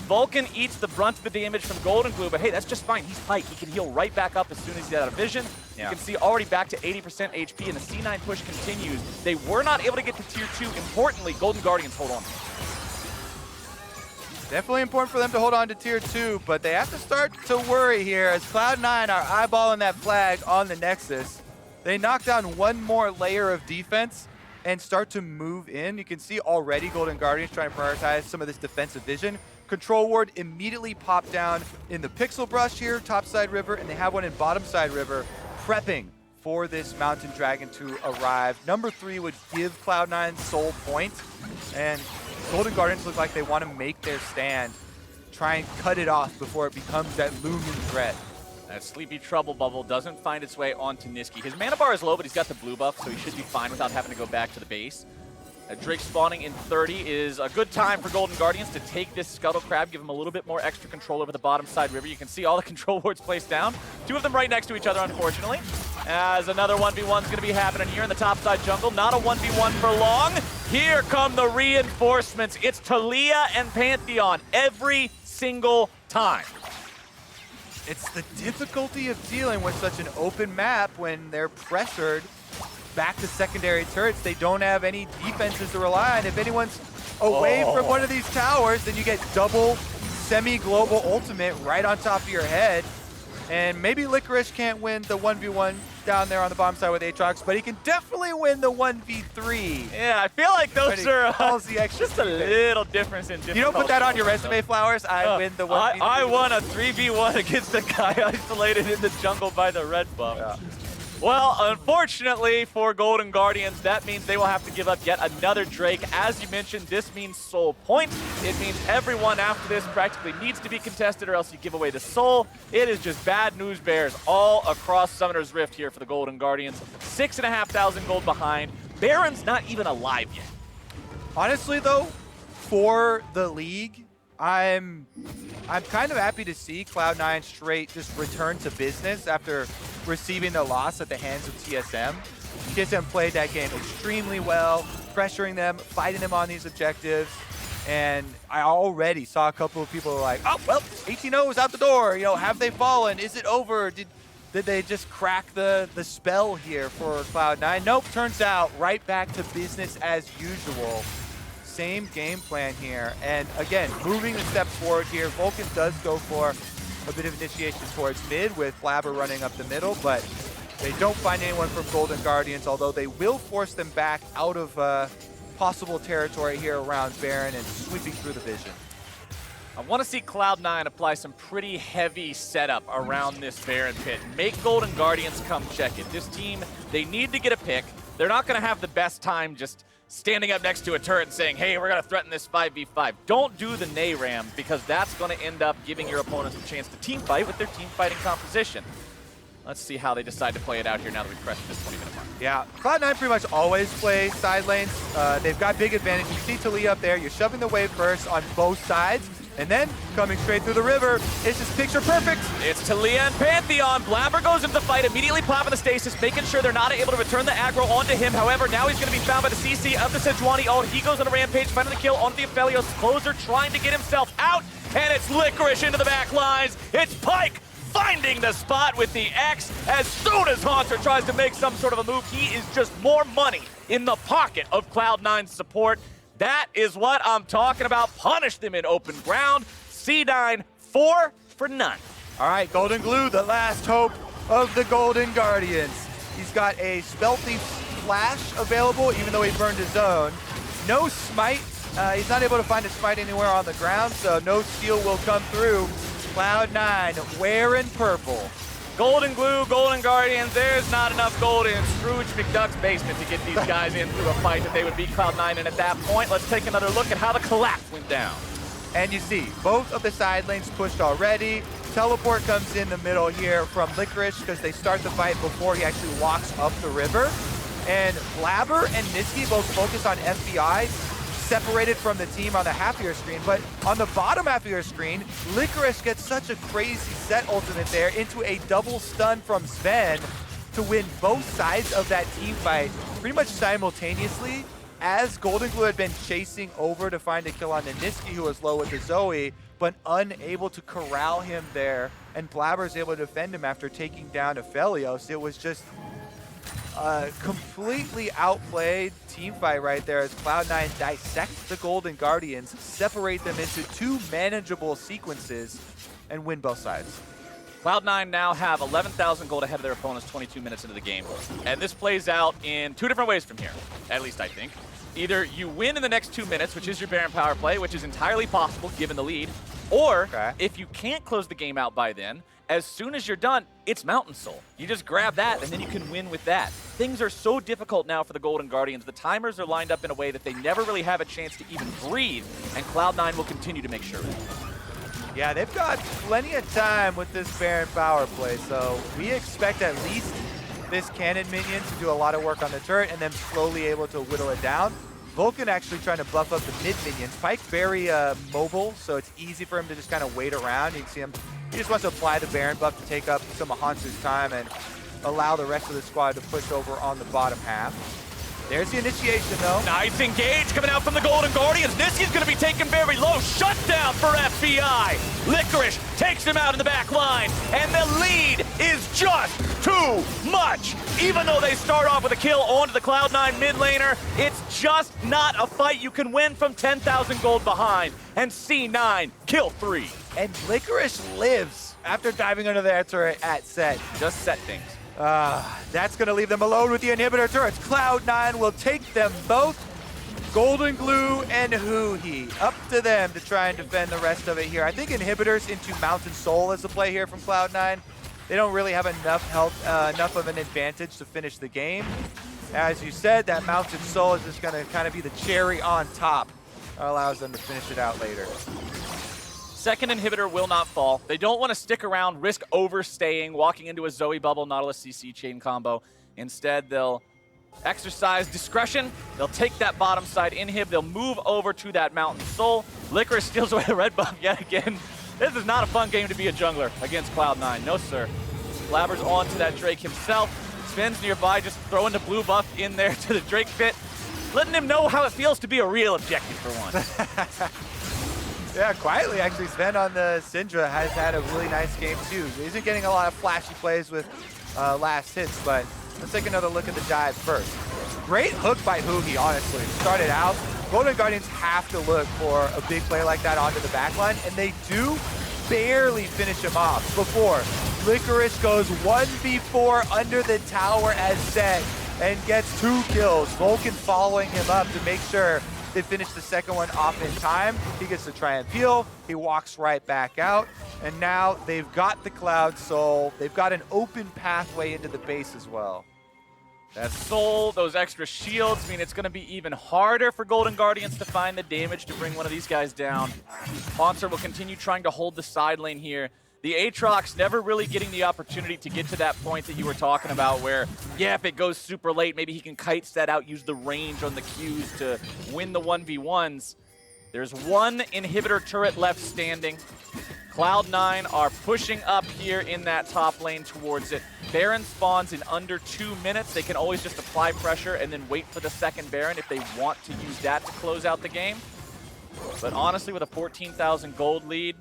Vulcan eats the brunt of the damage from Goldenglue, but hey, that's just fine. He's Pyke. He can heal right back up as soon as he's out of vision. You can see already back to 80% HP, and the C9 push continues. They were not able to get to tier 2. Importantly, Golden Guardians hold on. Definitely important for them to hold on to tier 2, but they have to start to worry here as Cloud9 are eyeballing that flag on the Nexus. They knock down one more layer of defense and start to move in. You can see already Golden Guardians trying to prioritize some of this defensive vision. Control Ward immediately popped down in the Pixel Brush here, topside river, and they have one in bottomside river, prepping for this Mountain Dragon to arrive. Number 3 would give Cloud9 soul point, and Golden Guardians look like they want to make their stand, try and cut it off before it becomes that looming threat. That Sleepy Trouble Bubble doesn't find its way onto Nisqy. His mana bar is low, but he's got the blue buff, so he should be fine without having to go back to the base. Drake spawning in 30 is a good time for Golden Guardians to take this Scuttle Crab, give him a little bit more extra control over the bottom side river. You can see all the control wards placed down. 2 of them right next to each other, unfortunately. As another 1v1 is going to be happening here in the top side jungle. Not a 1v1 for long. Here come the reinforcements. It's Taliyah and Pantheon every single time. it's the difficulty of dealing with such an open map when they're pressured back to secondary turrets. They don't have any defenses to rely on. If anyone's away from one of these towers, then you get double semi-global ultimate right on top of your head. And maybe Licorice can't win the 1v1 down there on the bottom side with Aatrox, but he can definitely win the 1v3. Yeah, I feel like those are the extra just a little difference in difficulty. You don't put that on your resume, Flowers. I win the 1v3. I won a 3v1 against a guy isolated in the jungle by the red buff. Yeah. Well, unfortunately for Golden Guardians, that means they will have to give up yet another Drake. As you mentioned, this means soul point. It means everyone after this practically needs to be contested or else you give away the soul. It is just bad news bears all across Summoner's Rift here for the Golden Guardians. 6,500 gold behind. Baron's not even alive yet. Honestly, though, for the league, I'm kind of happy to see Cloud9 straight just return to business after receiving the loss at the hands of TSM. TSM played that game extremely well, pressuring them, fighting them on these objectives. And I already saw a couple of people like, oh, well, 18-0 is out the door. You know, have they fallen? Is it over? Did they just crack the spell here for Cloud9? Nope, turns out right back to business as usual. Same game plan here. And again, moving the steps forward here. Vulcan does go for a bit of initiation towards mid with Blaber running up the middle, but they don't find anyone from Golden Guardians, although they will force them back out of possible territory here around Baron and sweeping through the vision. I want to see Cloud9 apply some pretty heavy setup around this Baron pit. Make Golden Guardians come check it. This team, they need to get a pick. They're not going to have the best time just standing up next to a turret and saying, hey, we're going to threaten this 5v5. Don't do the Nay-Ram, because that's going to end up giving your opponents a chance to team fight with their team fighting composition. Let's see how they decide to play it out here now that we've crushed this 20-minute mark. Yeah, Cloud9 pretty much always play side lanes. They've got big advantage. You see Taliyah up there. You're shoving the wave burst on both sides. And then, coming straight through the river, it's just picture perfect. It's Taliyah and Pantheon. Blaber goes into the fight, immediately popping the stasis, making sure they're not able to return the aggro onto him. However, now he's going to be found by the CC of the Sejuani ult. He goes on a rampage, finding the kill onto the Aphelios. Closer trying to get himself out, and it's Licorice into the back lines. It's Pyke finding the spot with the X. As soon as Hauntzer tries to make some sort of a move, he is just more money in the pocket of Cloud9's support. That is what I'm talking about. Punish them in open ground. C9, 4 for none. All right, Goldenglue, the last hope of the Golden Guardians. He's got a Spell Thief Flash available, even though he burned his own. No Smite. He's not able to find a Smite anywhere on the ground, so no steal will come through. Cloud9 wearing purple. Goldenglue, Golden Guardians, there's not enough gold in Scrooge McDuck's basement to get these guys into a fight that they would beat Cloud9 in at that point. Let's take another look at how the collapse went down. And you see, both of the side lanes pushed already. Teleport comes in the middle here from Licorice because they start the fight before he actually walks up the river. And Blaber and Nisqy both focus on FBI, separated from the team on the half of your screen, but on the bottom half of your screen, Licorice gets such a crazy Sett ultimate there into a double stun from Zven to win both sides of that team fight pretty much simultaneously, as Goldenglue had been chasing over to find a kill on the Nisqy, who was low with the Zoe, but unable to corral him there, and Blaber's able to defend him after taking down Aphelios. It was just completely outplayed team fight right there as Cloud9 dissect the Golden Guardians, separate them into two manageable sequences, and win both sides. Cloud9 now have 11,000 gold ahead of their opponents 22 minutes into the game. And this plays out in two different ways from here, at least I think. Either you win in the next 2 minutes, which is your Baron power play, which is entirely possible given the lead, or if you can't close the game out by then, as soon as you're done, it's Mountain Soul. You just grab that, and then you can win with that. Things are so difficult now for the Golden Guardians. The timers are lined up in a way that they never really have a chance to even breathe, and Cloud9 will continue to make sure of it. Yeah, they've got plenty of time with this Baron power play, so we expect at least this cannon minion to do a lot of work on the turret and then slowly able to whittle it down. Vulcan actually trying to buff up the mid minions. Pyke very mobile, so it's easy for him to just kind of wait around. You can see him, he just wants to apply the Baron buff to take up some of Hauntzer's time and allow the rest of the squad to push over on the bottom half. There's the initiation, though. Nice engage coming out from the Golden Guardians. Nisqy's going to be taken very low. Shutdown for FBI. Licorice takes him out in the back line, and the lead is just too much. Even though they start off with a kill onto the Cloud9 mid laner, it's just not a fight you can win from 10,000 gold behind. And C9 kill 3. And Licorice lives after diving under that turret at Sett. Just set things. That's going to leave them alone with the inhibitor turrets. Cloud9 will take them both. Goldenglue and huhi. Up to them to try and defend the rest of it here. I think inhibitors into Mountain Soul is the play here from Cloud9. They don't really have enough health, enough of an advantage to finish the game. As you said, that Mountain Soul is just going to kind of be the cherry on top. Allows them to finish it out later. Second inhibitor will not fall. They don't want to stick around, risk overstaying, walking into a Zoe bubble, Nautilus CC chain combo. Instead, they'll exercise discretion. They'll take that bottom side inhib. They'll move over to that Mountain Soul. Licorice steals away the red buff yet again. This is not a fun game to be a jungler against Cloud9. No, sir. Blaber's on to that Drake himself. Zven's nearby, just throwing the blue buff in there to the Drake pit, letting him know how it feels to be a real objective for once. Yeah, quietly, actually, Zven on the Syndra has had a really nice game, too. He isn't getting a lot of flashy plays with last hits, but let's take another look at the dive first. Great hook by huhi, honestly. Started out, Golden Guardians have to look for a big play like that onto the backline, and they do barely finish him off before Licorice goes 1v4 under the tower as Sett and gets 2 kills. Vulcan following him up to make sure they finish the second one off in time. He gets to try and peel. He walks right back out. And now they've got the Cloud Soul. They've got an open pathway into the base as well. That soul, those extra shields mean it's going to be even harder for Golden Guardians to find the damage to bring one of these guys down. Hauntzer will continue trying to hold the side lane here. The Aatrox never really getting the opportunity to get to that point that you were talking about where, yeah, if it goes super late, maybe he can kite Sett out, use the range on the Qs to win the 1v1s. There's one inhibitor turret left standing. Cloud9 are pushing up here in that top lane towards it. Baron spawns in under 2 minutes. They can always just apply pressure and then wait for the second Baron if they want to use that to close out the game. But honestly, with a 14,000 gold lead,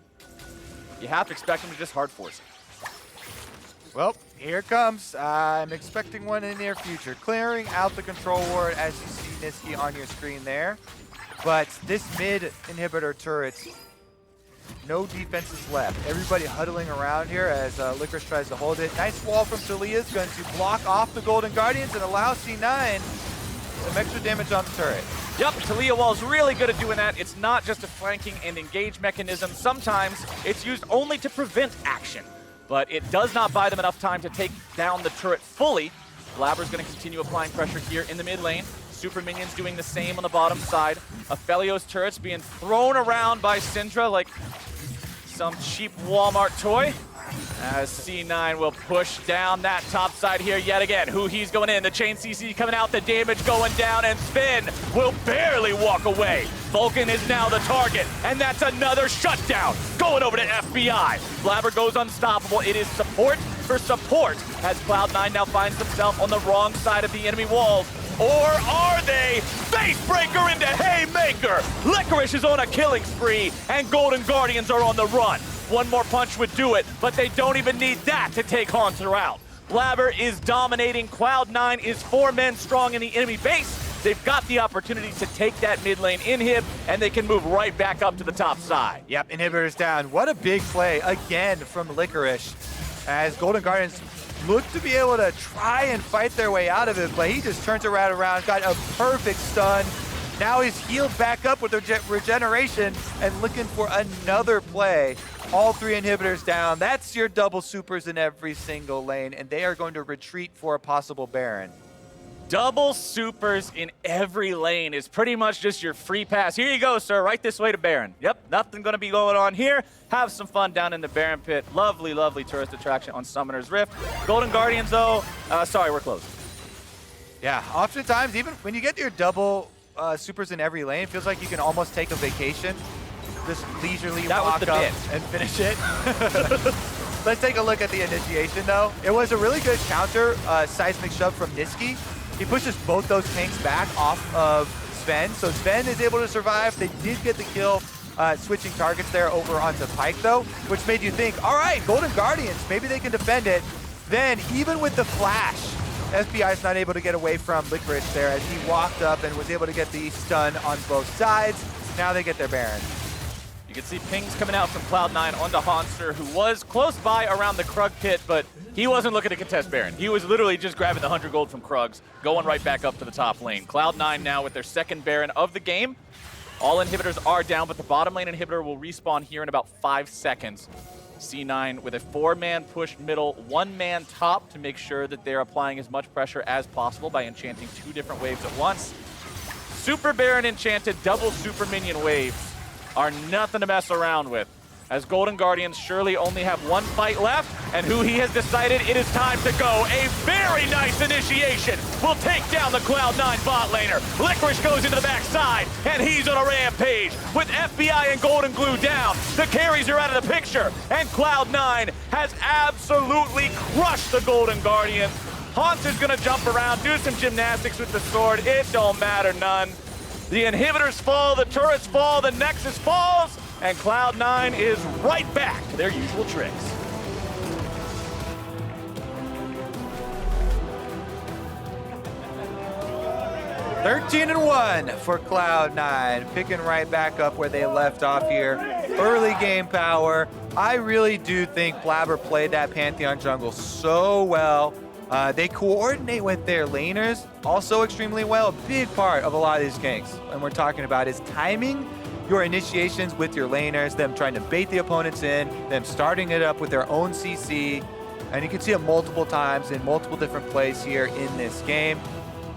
you have to expect them to just hard force it. Well, here it comes. I'm expecting one in the near future. Clearing out the control ward as you see Nisqy on your screen there. But this mid inhibitor turret, no defenses left. Everybody huddling around here as Licorice tries to hold it. Nice wall from Taliyah is going to block off the Golden Guardians and allow C9 some extra damage on the turret. Yep, Taliyah wall is really good at doing that. It's not just a flanking and engage mechanism. Sometimes it's used only to prevent action, but it does not buy them enough time to take down the turret fully. Blaber's going to continue applying pressure here in the mid lane. Super minions doing the same on the bottom side. Aphelios turrets being thrown around by Syndra like some cheap Walmart toy. As C9 will push down that top side here yet again. huhi's going in, the chain CC coming out, the damage going down, and Zven will barely walk away. Vulcan is now the target, and that's another shutdown going over to FBI. Blaber goes unstoppable. It is support for support as Cloud9 now finds themselves on the wrong side of the enemy walls. Or are they? Facebreaker into Haymaker! Licorice is on a killing spree, and Golden Guardians are on the run. One more punch would do it, but they don't even need that to take Hauntzer out. Blaber is dominating. Cloud9 is 4 men strong in the enemy base. They've got the opportunity to take that mid lane inhib, and they can move right back up to the top side. Yep, inhibitors down. What a big play again from Licorice as Golden Guardians look to be able to try and fight their way out of it, but he just turns around, got a perfect stun. Now he's healed back up with regeneration and looking for another play. All 3 inhibitors down. That's your double supers in every single lane, and they are going to retreat for a possible Baron. Double supers in every lane is pretty much just your free pass. Here you go, sir, right this way to Baron. Yep, nothing gonna be going on here. Have some fun down in the Baron pit. Lovely, lovely tourist attraction on Summoner's Rift. Golden Guardians, though, sorry, we're closed. Yeah, oftentimes, even when you get your double supers in every lane, it feels like you can almost take a vacation. Just leisurely walk up and finish it. Let's take a look at the initiation, though. It was a really good counter seismic shove from Nisqy. He pushes both those tanks back off of Zven. So Zven is able to survive. They did get the kill switching targets there over onto Pyke though, which made you think, all right, Golden Guardians, maybe they can defend it. Then even with the flash, SBI is not able to get away from Licorice there as he walked up and was able to get the stun on both sides. Now they get their Baron. You can see pings coming out from Cloud9 onto Hauntzer, who was close by around the Krug pit, but he wasn't looking to contest Baron. He was literally just grabbing the 100 gold from Krugs, going right back up to the top lane. Cloud9 now with their second Baron of the game. All inhibitors are down, but the bottom lane inhibitor will respawn here in about 5 seconds. C9 with a 4-man push middle, 1-man top to make sure that they're applying as much pressure as possible by enchanting 2 different waves at once. Super Baron enchanted double super minion waves are nothing to mess around with, as Golden Guardians surely only have 1 fight left, and huhi has decided it is time to go. A very nice initiation will take down the Cloud9 bot laner. Licorice goes into the backside, and he's on a rampage. With FBI and Goldenglue down, the carries are out of the picture, and Cloud9 has absolutely crushed the Golden Guardians. Hauntzer's gonna jump around, do some gymnastics with the sword. It don't matter none. The inhibitors fall, the turrets fall, the Nexus falls, and Cloud9 is right back to their usual tricks. (13-1) for Cloud9, picking right back up where they left off here. Early game power. I really do think Blaber played that Pantheon jungle so well. They coordinate with their laners also extremely well. A big part of a lot of these ganks, and we're talking about, is timing your initiations with your laners, them trying to bait the opponents in, them starting it up with their own CC. And you can see it multiple times in multiple different plays here in this game.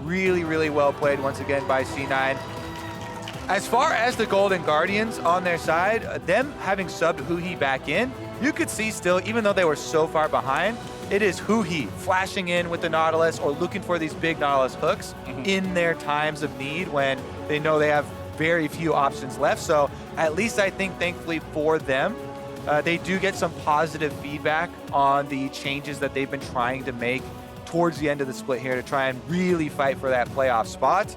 Really, really well played once again by C9. As far as the Golden Guardians on their side, them having subbed huhi back in, you could see still, even though they were so far behind, it is huhi flashing in with the Nautilus or looking for these big Nautilus hooks in their times of need when they know they have very few options left. So at least I think, thankfully for them, they do get some positive feedback on the changes that they've been trying to make towards the end of the split here to try and really fight for that playoff spot.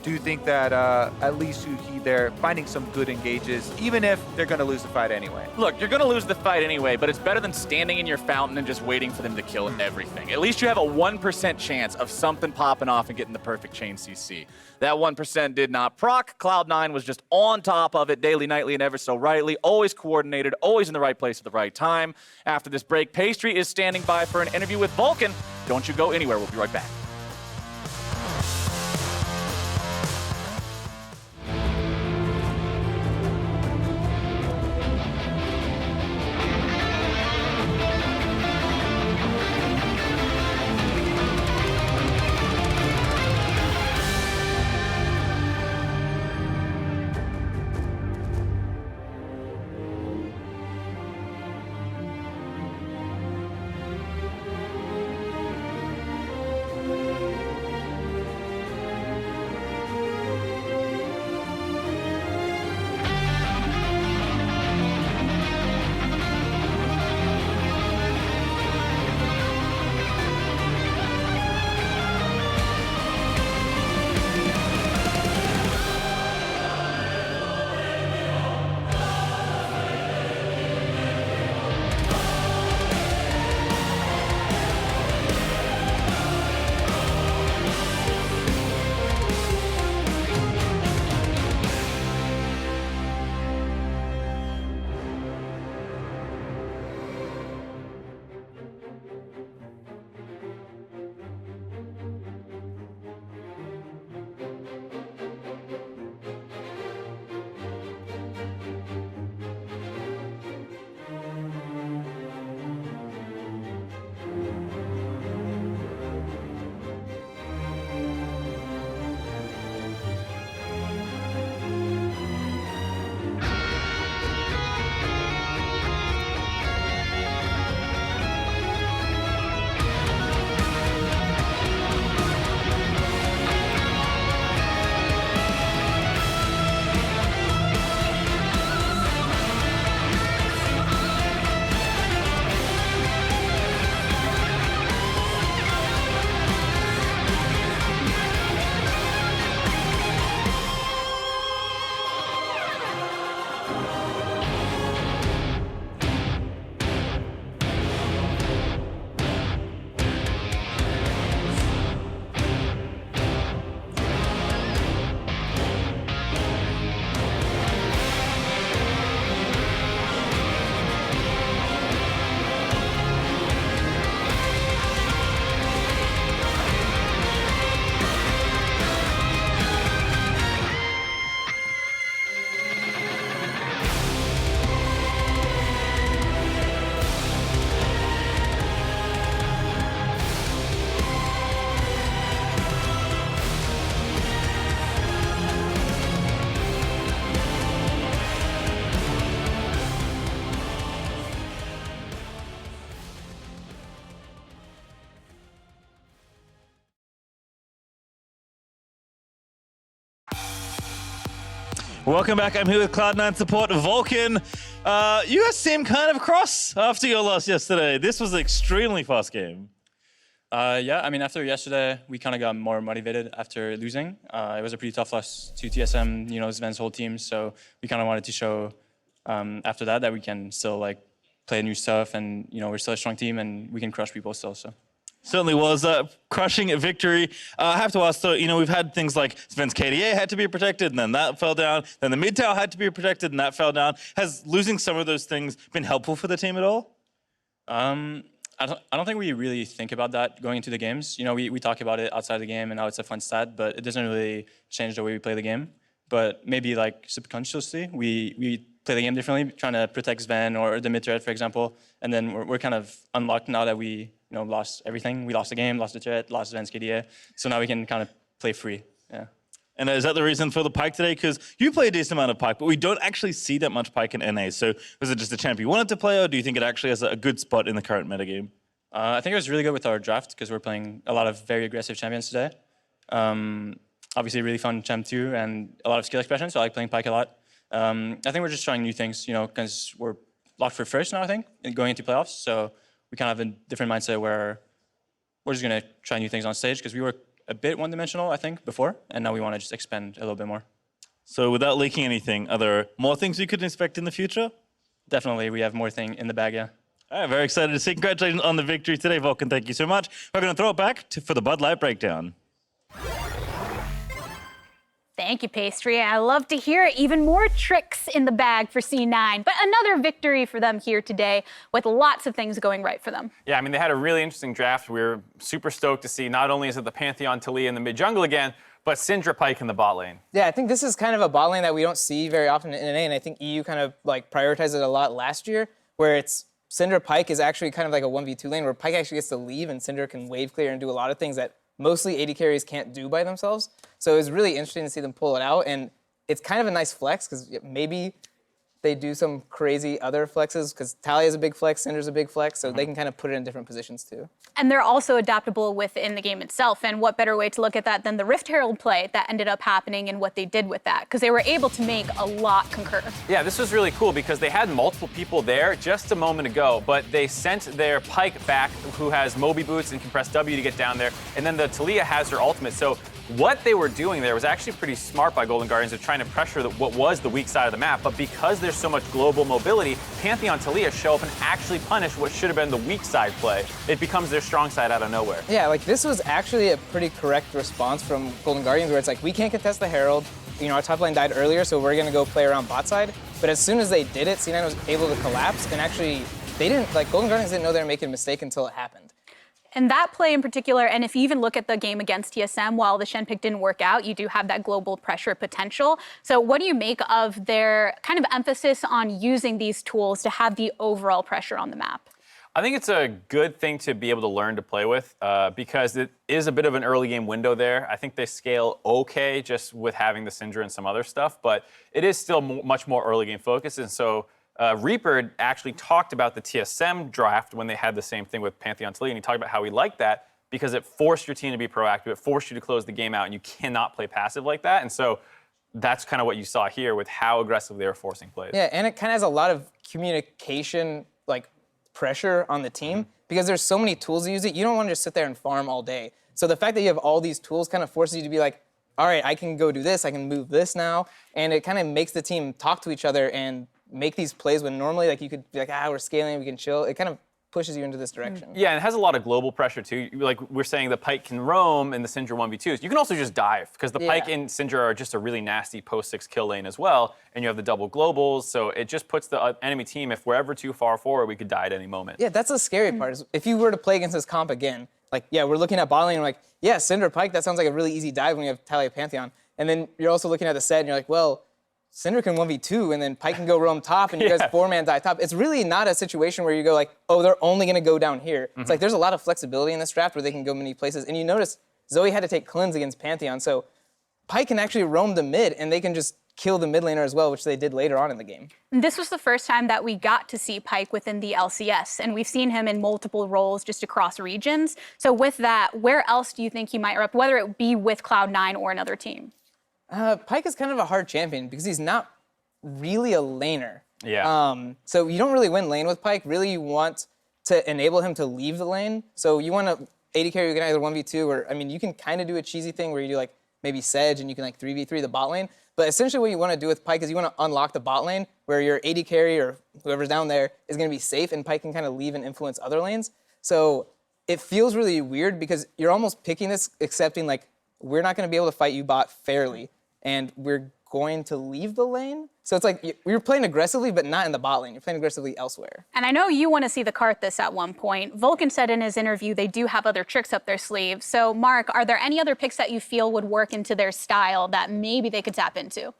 Do think that at least huhi, they're finding some good engages, even if they're going to lose the fight anyway. Look, you're going to lose the fight anyway, but it's better than standing in your fountain and just waiting for them to kill everything. At least you have a 1% chance of something popping off and getting the perfect chain CC. That 1% did not proc. Cloud9 was just on top of it daily, nightly, and ever so rightly. Always coordinated, always in the right place at the right time. After this break, Pastry is standing by for an interview with Vulcan. Don't you go anywhere. We'll be right back. Welcome back. I'm here with Cloud9 support Vulcan. You guys seem kind of cross after your loss yesterday. This was an extremely fast game. Yeah, I mean, after yesterday, we kind of got more motivated after losing. It was a pretty tough loss to TSM, you know, Zven's whole team. So we kind of wanted to show after that we can still like play new stuff, and you know, we're still a strong team and we can crush people still. So. Certainly was a crushing victory. I have to ask though, you know, we've had things like Zven's KDA had to be protected and then that fell down. Then the mid tower had to be protected and that fell down. Has losing some of those things been helpful for the team at all? I don't think we really think about that going into the games. You know, we talk about it outside the game and how it's a fun stat, but it doesn't really change the way we play the game. But maybe like subconsciously, we play the game differently, trying to protect Zven or the mid turret, for example. And then we're kind of unlocked now that we lost everything. We lost the game, lost the turret, lost Zven's KDA. So now we can kind of play free. Yeah. And is that the reason for the Pyke today? Because you play a decent amount of Pyke, but we don't actually see that much Pyke in NA. So was it just a champ you wanted to play, or do you think it actually has a good spot in the current metagame? I think it was really good with our draft because we're playing a lot of very aggressive champions today. Obviously, really fun champ too, and a lot of skill expression. So I like playing Pyke a lot. I think we're just trying new things, you know, because we're locked for first now, I think, going into playoffs. So we kind of have a different mindset where we're just going to try new things on stage because we were a bit one-dimensional, I think, before, and now we want to just expand a little bit more. So without leaking anything, are there more things we could expect in the future? Definitely, we have more thing in the bag, yeah. All right, very excited to see. Congratulations on the victory today, Vulcan. Thank you so much. We're going to throw it back for the Bud Light breakdown. Thank you, Pastry. I love to hear it. Even more tricks in the bag for C9, but another victory for them here today with lots of things going right for them. Yeah, I mean, they had a really interesting draft. We were super stoked to see not only is it the Pantheon Taliyah in the mid jungle again, but Syndra Pyke in the bot lane. Yeah, I think this is kind of a bot lane that we don't see very often in NA, and I think EU kind of like prioritized it a lot last year, where it's Syndra Pyke is actually kind of like a 1v2 lane where Pyke actually gets to leave and Syndra can wave clear and do a lot of things that mostly AD carries can't do by themselves. So it was really interesting to see them pull it out, and it's kind of a nice flex because maybe they do some crazy other flexes because Taliyah is a big flex, Syndra's a big flex, so they can kind of put it in different positions too. And they're also adaptable within the game itself. And what better way to look at that than the Rift Herald play that ended up happening and what they did with that, because they were able to make a lot concur. Yeah, this was really cool because they had multiple people there just a moment ago, but they sent their Pyke back, who has Moby Boots and Compressed W to get down there, and then the Taliyah has her ultimate. So what they were doing there was actually pretty smart by Golden Guardians of trying to pressure what was the weak side of the map, but because there's so much global mobility, Pantheon Taliyah show up and actually punish what should have been the weak side play. It becomes their strong side out of nowhere. Yeah, like this was actually a pretty correct response from Golden Guardians where it's like, we can't contest the Herald, you know, our top lane died earlier, so we're gonna go play around bot side. But as soon as they did it, C9 was able to collapse, and actually, Golden Guardians didn't know they were making a mistake until it happened. And that play in particular, and if you even look at the game against TSM, while the Shen pick didn't work out, you do have that global pressure potential. So what do you make of their kind of emphasis on using these tools to have the overall pressure on the map? I think it's a good thing to be able to learn to play with because it is a bit of an early game window there. I think they scale okay just with having the Syndra and some other stuff, but it is still much more early game focused. And so Reaper actually talked about the TSM draft when they had the same thing with Pantheon Taliyah, and he talked about how he liked that because it forced your team to be proactive, it forced you to close the game out, and you cannot play passive like that. And so that's kind of what you saw here with how aggressive they were forcing plays. Yeah, and it kind of has a lot of communication, like pressure on the team because there's so many tools to use it. You don't want to just sit there and farm all day. So the fact that you have all these tools kind of forces you to be like, all right, I can go do this, I can move this now, and it kind of makes the team talk to each other and make these plays when normally like you could be like, we're scaling, we can chill. It kind of pushes you into this direction. Yeah, and it has a lot of global pressure too. Like we're saying the Pyke can roam and the Syndra 1v2s. You can also just dive because the Pyke and Syndra are just a really nasty post-6 kill lane as well, and you have the double globals, so it just puts the enemy team, if we're ever too far forward, we could die at any moment. Yeah, that's the scary part. Is if you were to play against this comp again, like, yeah, we're looking at bot lane and we're like, yeah, Syndra Pyke, that sounds like a really easy dive when you have Taliyah Pantheon. And then you're also looking at the set and you're like, well, Syndra can 1v2 and then Pyke can go roam top and you guys 4-man die top. It's really not a situation where you go like, oh, they're only gonna go down here. It's like there's a lot of flexibility in this draft where they can go many places. And you notice Zoe had to take cleanse against Pantheon, so Pyke can actually roam the mid and they can just kill the mid laner as well, which they did later on in the game. This was the first time that we got to see Pyke within the LCS, and we've seen him in multiple roles just across regions. So with that, where else do you think he might rep, whether it be with Cloud9 or another team? Pyke is kind of a hard champion because he's not really a laner. Yeah. So you don't really win lane with Pyke. Really, you want to enable him to leave the lane. So you want to AD carry, you can either 1v2 or, I mean, you can kind of do a cheesy thing where you do like maybe Sej and you can like 3v3 the bot lane. But essentially what you want to do with Pyke is you want to unlock the bot lane where your AD carry or whoever's down there is going to be safe and Pyke can kind of leave and influence other lanes. So it feels really weird because you're almost picking this, accepting like, we're not going to be able to fight you bot fairly and we're going to leave the lane. So it's like you're playing aggressively, but not in the bot lane. You're playing aggressively elsewhere. And I know you want to see the Karthus at one point. Vulcan said in his interview they do have other tricks up their sleeve. So Mark, are there any other picks that you feel would work into their style that maybe they could tap into?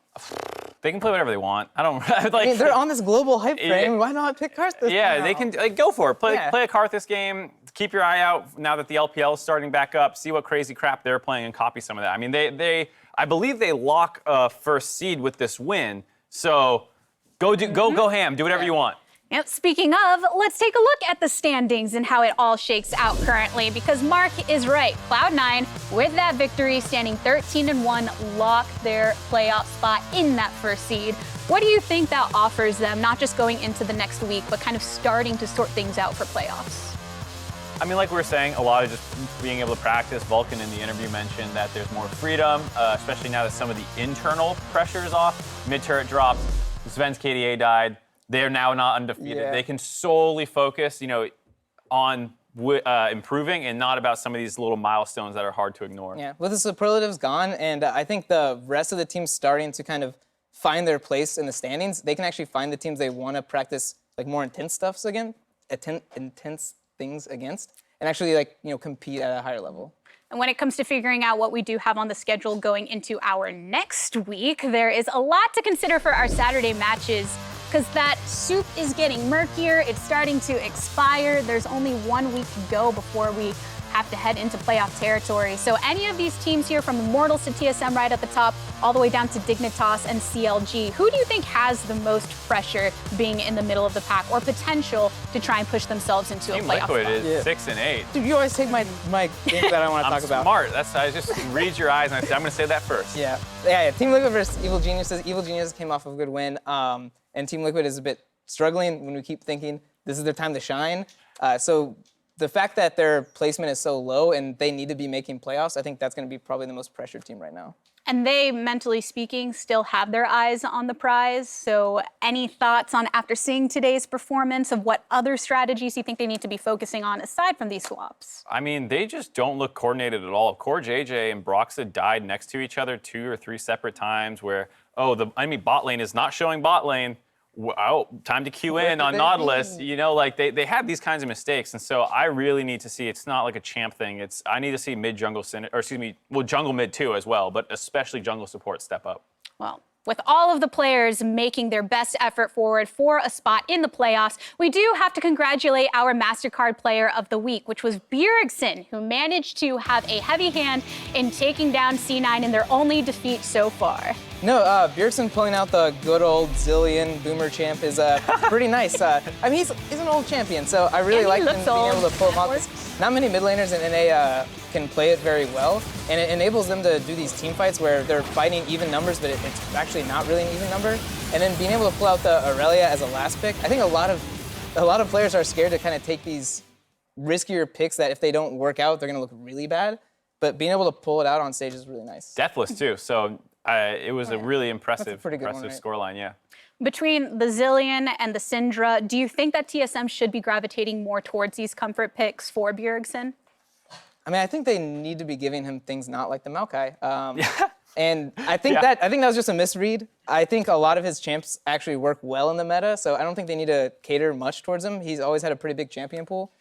They can play whatever they want. I don't like. I mean, they're on this global hype train. Why not pick Karthus? Yeah, now? they can go for it. Play a Karthus game. Keep your eye out now that the LPL is starting back up. See what crazy crap they're playing and copy some of that. I mean, I believe they lock first seed with this win. So go ham. Do whatever you want. Yep, speaking of, let's take a look at the standings and how it all shakes out currently, because Mark is right. Cloud9, with that victory, standing 13-1, lock their playoff spot in that first seed. What do you think that offers them, not just going into the next week, but kind of starting to sort things out for playoffs? I mean, like we were saying, a lot of just being able to practice. Vulcan in the interview mentioned that there's more freedom, especially now that some of the internal pressure is off. Mid-turret dropped, Zven's KDA died. They're now not undefeated. Yeah. They can solely focus, on improving and not about some of these little milestones that are hard to ignore. Yeah, with the superlatives gone, and I think the rest of the teams starting to kind of find their place in the standings, they can actually find the teams they want to practice like more intense stuffs again, intense things against, and actually compete at a higher level. And when it comes to figuring out what we do have on the schedule going into our next week, there is a lot to consider for our Saturday matches, because that soup is getting murkier. It's starting to expire. There's only 1 week to go before we have to head into playoff territory. So any of these teams here, from Immortals to TSM right at the top, all the way down to Dignitas and CLG, who do you think has the most pressure being in the middle of the pack or potential to try and push themselves into a playoff Liquid spot? is 6 and 8. Dude, you always take my things that I want to talk about. Smart. I just read your eyes and I say, I'm going to say that first. Yeah. Team Liquid versus Evil Geniuses. Evil Geniuses came off of a good win, and Team Liquid is a bit struggling when we keep thinking this is their time to shine. So the fact that their placement is so low and they need to be making playoffs, I think that's going to be probably the most pressured team right now. And they, mentally speaking, still have their eyes on the prize. So any thoughts on, after seeing today's performance, of what other strategies you think they need to be focusing on aside from these swaps? I mean, they just don't look coordinated at all. Core JJ and Broxa died next to each other 2 or 3 separate times where, the enemy bot lane is not showing bot lane. Oh, time to queue in on Nautilus. They had these kinds of mistakes. And so I really need to see, it's not like a champ thing. I need to see jungle mid too as well, but especially jungle support step up. Well, with all of the players making their best effort forward for a spot in the playoffs, we do have to congratulate our MasterCard Player of the Week, which was Bjergsen, who managed to have a heavy hand in taking down C9 in their only defeat so far. No, Bjergsen pulling out the good old Zillion Boomer champ is pretty nice. I mean, he's an old champion, so I really like him being able to pull him off. Not many mid laners in NA can play it very well, and it enables them to do these team fights where they're fighting even numbers, but it's actually not really an even number. And then being able to pull out the Aurelia as a last pick, I think a lot of players are scared to kind of take these riskier picks that if they don't work out, they're going to look really bad. But being able to pull it out on stage is really nice. Deathless too, so it was a really impressive scoreline, yeah. Between the Zillion and the Syndra, do you think that TSM should be gravitating more towards these comfort picks for Bjergsen? I mean, I think they need to be giving him things not like the Maokai. And I think that was just a misread. I think a lot of his champs actually work well in the meta, so I don't think they need to cater much towards him. He's always had a pretty big champion pool.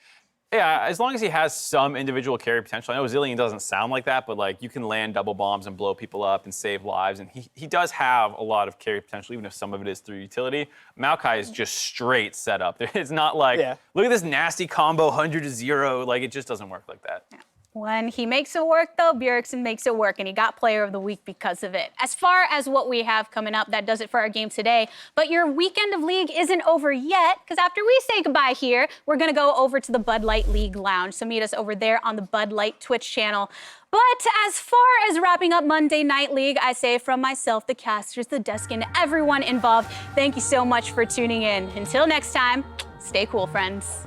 Yeah, as long as he has some individual carry potential. I know Zillion doesn't sound like that, but you can land double bombs and blow people up and save lives, and he does have a lot of carry potential, even if some of it is through utility. Maokai is just straight setup. It's not like, look at this nasty combo 100 to 0. It just doesn't work like that. Yeah. When he makes it work, though, Bjergsen makes it work, and he got Player of the Week because of it. As far as what we have coming up, that does it for our game today. But your weekend of League isn't over yet, because after we say goodbye here, we're going to go over to the Bud Light League Lounge. So meet us over there on the Bud Light Twitch channel. But as far as wrapping up Monday Night League, I say from myself, the casters, the desk, and everyone involved, thank you so much for tuning in. Until next time, stay cool, friends.